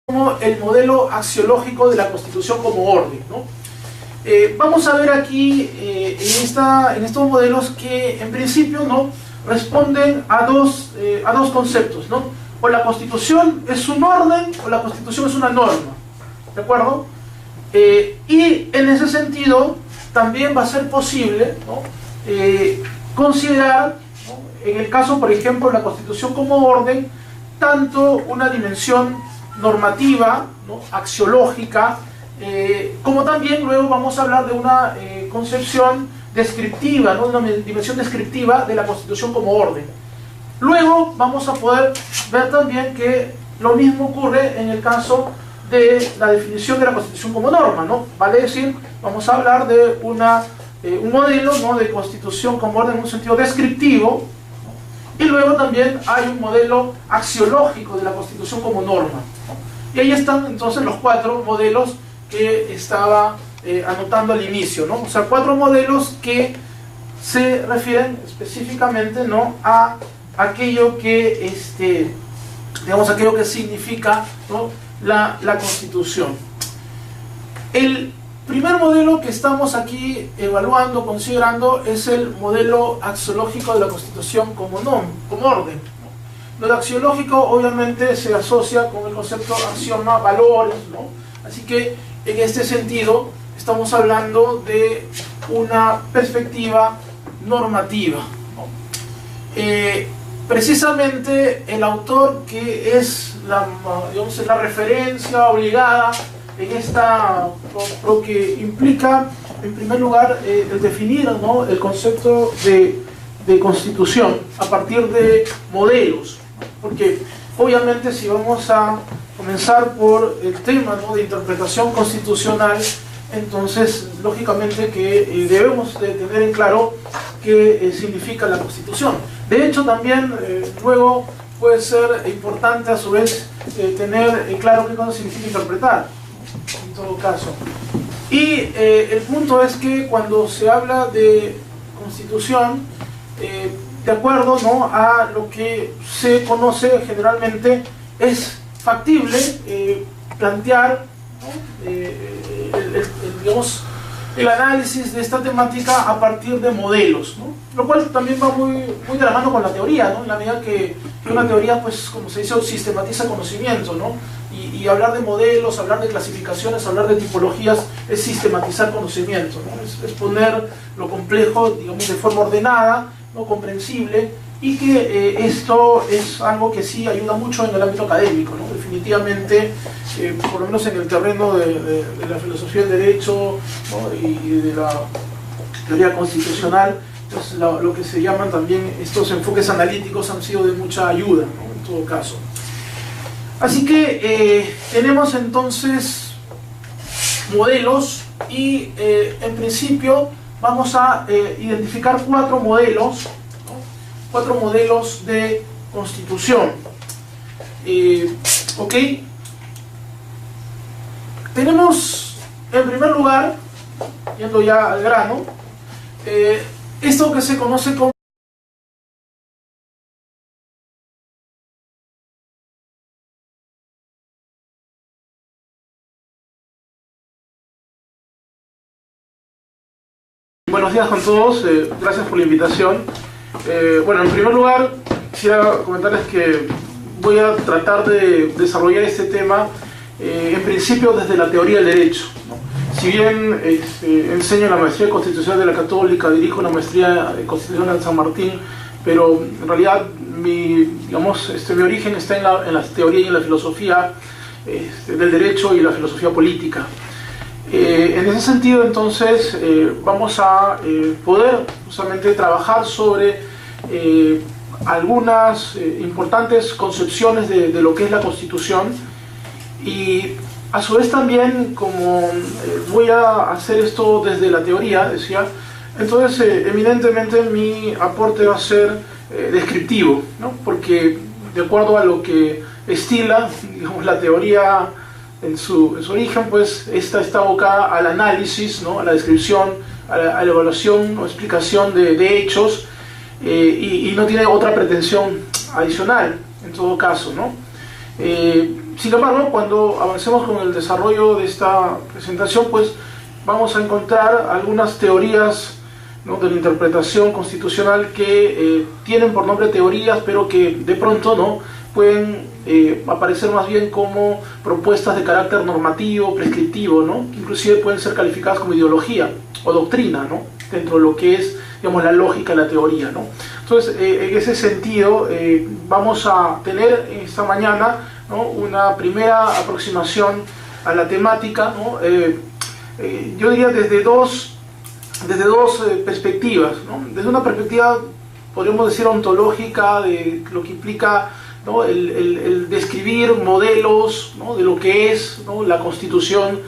Como el modelo axiológico de la Constitución como orden, ¿no? Vamos a ver aquí en estos modelos que en principio, ¿no? Responden a dos conceptos, ¿no? O la Constitución es un orden o la Constitución es una norma, ¿de acuerdo? Y en ese sentido también va a ser posible, ¿no? Considerar, ¿no? En el caso, por ejemplo, de la Constitución como orden, tanto una dimensión normativa, ¿no? Axiológica, como también luego vamos a hablar de una concepción descriptiva, ¿no? Una dimensión descriptiva de la Constitución como orden. Luego vamos a poder ver también que lo mismo ocurre en el caso de la definición de la Constitución como norma, ¿no? Vale decir, vamos a hablar de un modelo, ¿no? De Constitución como orden en un sentido descriptivo, y luego también hay un modelo axiológico de la Constitución como norma. Y ahí están entonces los 4 modelos que estaba anotando al inicio, ¿no? O sea, 4 modelos que se refieren específicamente, ¿no? A aquello que, digamos, aquello que significa, ¿no? la Constitución. El primer modelo que estamos aquí evaluando, considerando, es el modelo axiológico de la Constitución como orden. Lo axiológico obviamente se asocia con el concepto axioma, valores, ¿no? Así que en este sentido estamos hablando de una perspectiva normativa, ¿no? Precisamente el autor que es digamos, la referencia obligada en esta, lo que implica en primer lugar el definir, ¿no? El concepto de constitución a partir de modelos, porque obviamente si vamos a comenzar por el tema, ¿no? De interpretación constitucional, entonces lógicamente que debemos de tener en claro qué significa la Constitución. De hecho también luego puede ser importante a su vez tener claro qué cosa significa interpretar, en todo caso. Y el punto es que cuando se habla de Constitución, de acuerdo, ¿no? A lo que se conoce generalmente, es factible plantear, ¿no? Digamos, el análisis de esta temática a partir de modelos, ¿no? Lo cual también va muy de la mano con la teoría, ¿no? En la medida que una teoría, pues, como se dice, sistematiza conocimiento, ¿no? Y hablar de modelos, hablar de clasificaciones, hablar de tipologías es sistematizar conocimiento, ¿no? Es poner lo complejo, digamos, de forma ordenada, ¿no? Comprensible, y que esto es algo que sí ayuda mucho en el ámbito académico, ¿no? Definitivamente, por lo menos en el terreno de la filosofía del derecho, ¿no? y de la teoría constitucional, pues lo que se llaman también estos enfoques analíticos han sido de mucha ayuda, ¿no? En todo caso. Así que tenemos entonces modelos y en principio vamos a identificar cuatro modelos de constitución. Ok, tenemos en primer lugar, yendo ya al grano, esto que se conoce como buenos días con todos, gracias por la invitación. Bueno, en primer lugar quisiera comentarles que voy a tratar de desarrollar este tema en principio desde la teoría del derecho, ¿no? Si bien enseño la maestría constitucional de la Católica, dirijo la maestría constitucional en San Martín, pero en realidad mi origen está en la teoría y en la filosofía del derecho y la filosofía política. En ese sentido, entonces, vamos a poder justamente trabajar sobre algunas importantes concepciones de lo que es la Constitución, y a su vez también, como voy a hacer esto desde la teoría, decía, entonces eminentemente mi aporte va a ser descriptivo, ¿no? Porque de acuerdo a lo que estila, digamos, la teoría en su origen, pues esta está abocada al análisis, ¿no? A la descripción, a la evaluación o explicación de hechos, y no tiene otra pretensión adicional en todo caso, ¿no? Sin embargo, cuando avancemos con el desarrollo de esta presentación, pues vamos a encontrar algunas teorías, ¿no? de la interpretación constitucional que tienen por nombre teorías, pero que de pronto no pueden aparecer más bien como propuestas de carácter normativo, prescriptivo, ¿no? Que inclusive pueden ser calificadas como ideología o doctrina, ¿no? Dentro de lo que es, digamos, la lógica de la teoría, ¿no? Entonces, en ese sentido, vamos a tener esta mañana, ¿no? una primera aproximación a la temática, ¿no? Yo diría desde dos perspectivas, ¿no? Desde una perspectiva, podríamos decir, ontológica, de lo que implica, ¿no? el describir modelos, ¿no? de lo que es, ¿no? la Constitución,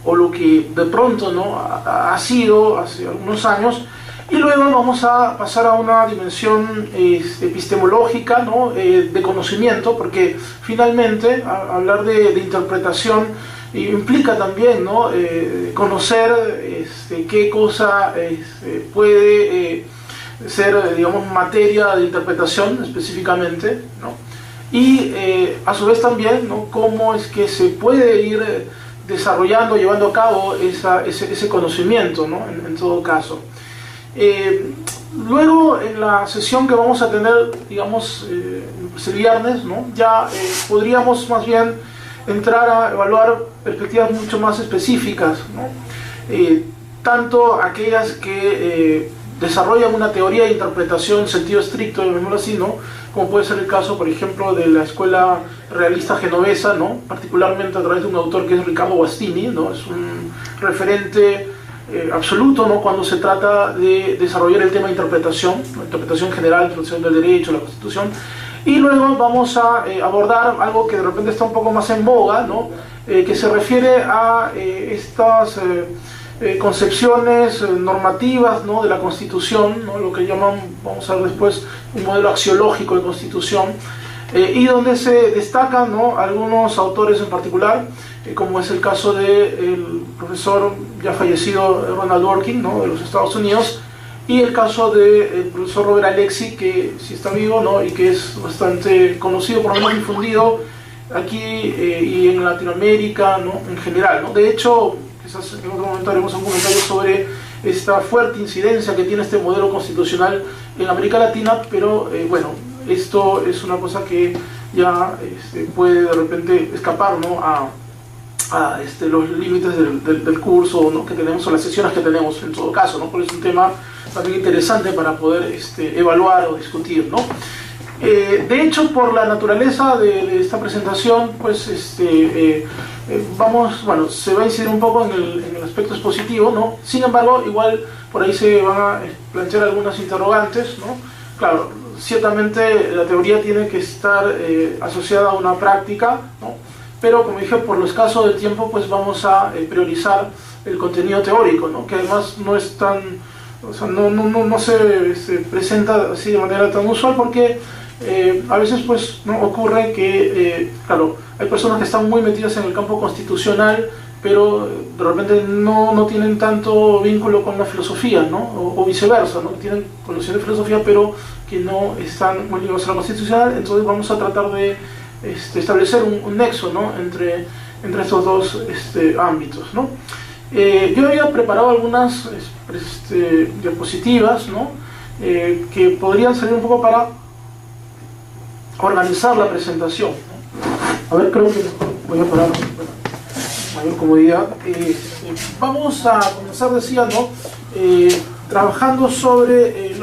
o lo que de pronto, ¿no? ha sido hace algunos años, y luego vamos a pasar a una dimensión epistemológica, ¿no? de conocimiento, porque finalmente hablar de interpretación implica también, ¿no? conocer qué cosa puede ser, digamos, materia de interpretación específicamente, ¿no? Y a su vez también, ¿no? cómo es que se puede ir desarrollando, llevando a cabo ese conocimiento, ¿no? en todo caso. Luego, en la sesión que vamos a tener, digamos, el viernes, ¿no? ya podríamos más bien entrar a evaluar perspectivas mucho más específicas, ¿no? Tanto aquellas que desarrollan una teoría de interpretación en sentido estricto, llamémoslo así, ¿no? Como puede ser el caso, por ejemplo, de la escuela realista genovesa, ¿no? Particularmente a través de un autor que es Riccardo Guastini, ¿no? Es un referente absoluto, ¿no? Cuando se trata de desarrollar el tema de interpretación, ¿no? Interpretación general, interpretación del derecho, la Constitución. Y luego vamos a abordar algo que de repente está un poco más en boga, ¿no? Que se refiere a estas concepciones normativas, ¿no? de la Constitución, ¿no? lo que llaman, vamos a ver después, un modelo axiológico de Constitución, y donde se destacan, ¿no? algunos autores en particular, como es el caso del profesor ya fallecido Ronald Dworkin, ¿no? de los Estados Unidos, y el caso del profesor Robert Alexy, que sí está vivo, ¿no? y que es bastante conocido, por lo menos difundido aquí y en Latinoamérica, ¿no? en general, ¿no? De hecho, quizás en otro momento haremos un comentario sobre esta fuerte incidencia que tiene este modelo constitucional en América Latina, pero bueno, esto es una cosa que ya puede de repente escapar, ¿no? a los límites del curso, ¿no? que tenemos, o las sesiones que tenemos en todo caso, ¿no? Porque es un tema también interesante para poder evaluar o discutir, ¿no? De hecho, por la naturaleza de esta presentación, pues se va a incidir un poco en el aspecto expositivo, ¿no? Sin embargo, igual por ahí se van a plantear algunas interrogantes, ¿no? Claro, ciertamente la teoría tiene que estar asociada a una práctica, ¿no? Pero como dije, por lo escaso del tiempo, pues vamos a priorizar el contenido teórico, ¿no? Que además no es tan, o sea, no se presenta así de manera tan usual, porque a veces pues no ocurre que claro, hay personas que están muy metidas en el campo constitucional, pero de repente no tienen tanto vínculo con la filosofía, ¿no? O viceversa, ¿no? Tienen conocimiento de filosofía, pero que no están muy ligados a la constitucional. Entonces vamos a tratar de establecer un nexo, ¿no? entre estos dos ámbitos, ¿no? Yo había preparado algunas diapositivas, ¿no? Que podrían servir un poco para organizar la presentación, ¿no? A ver, creo que voy a parar para mayor comodidad. Vamos a comenzar, decía, ¿no? Trabajando sobre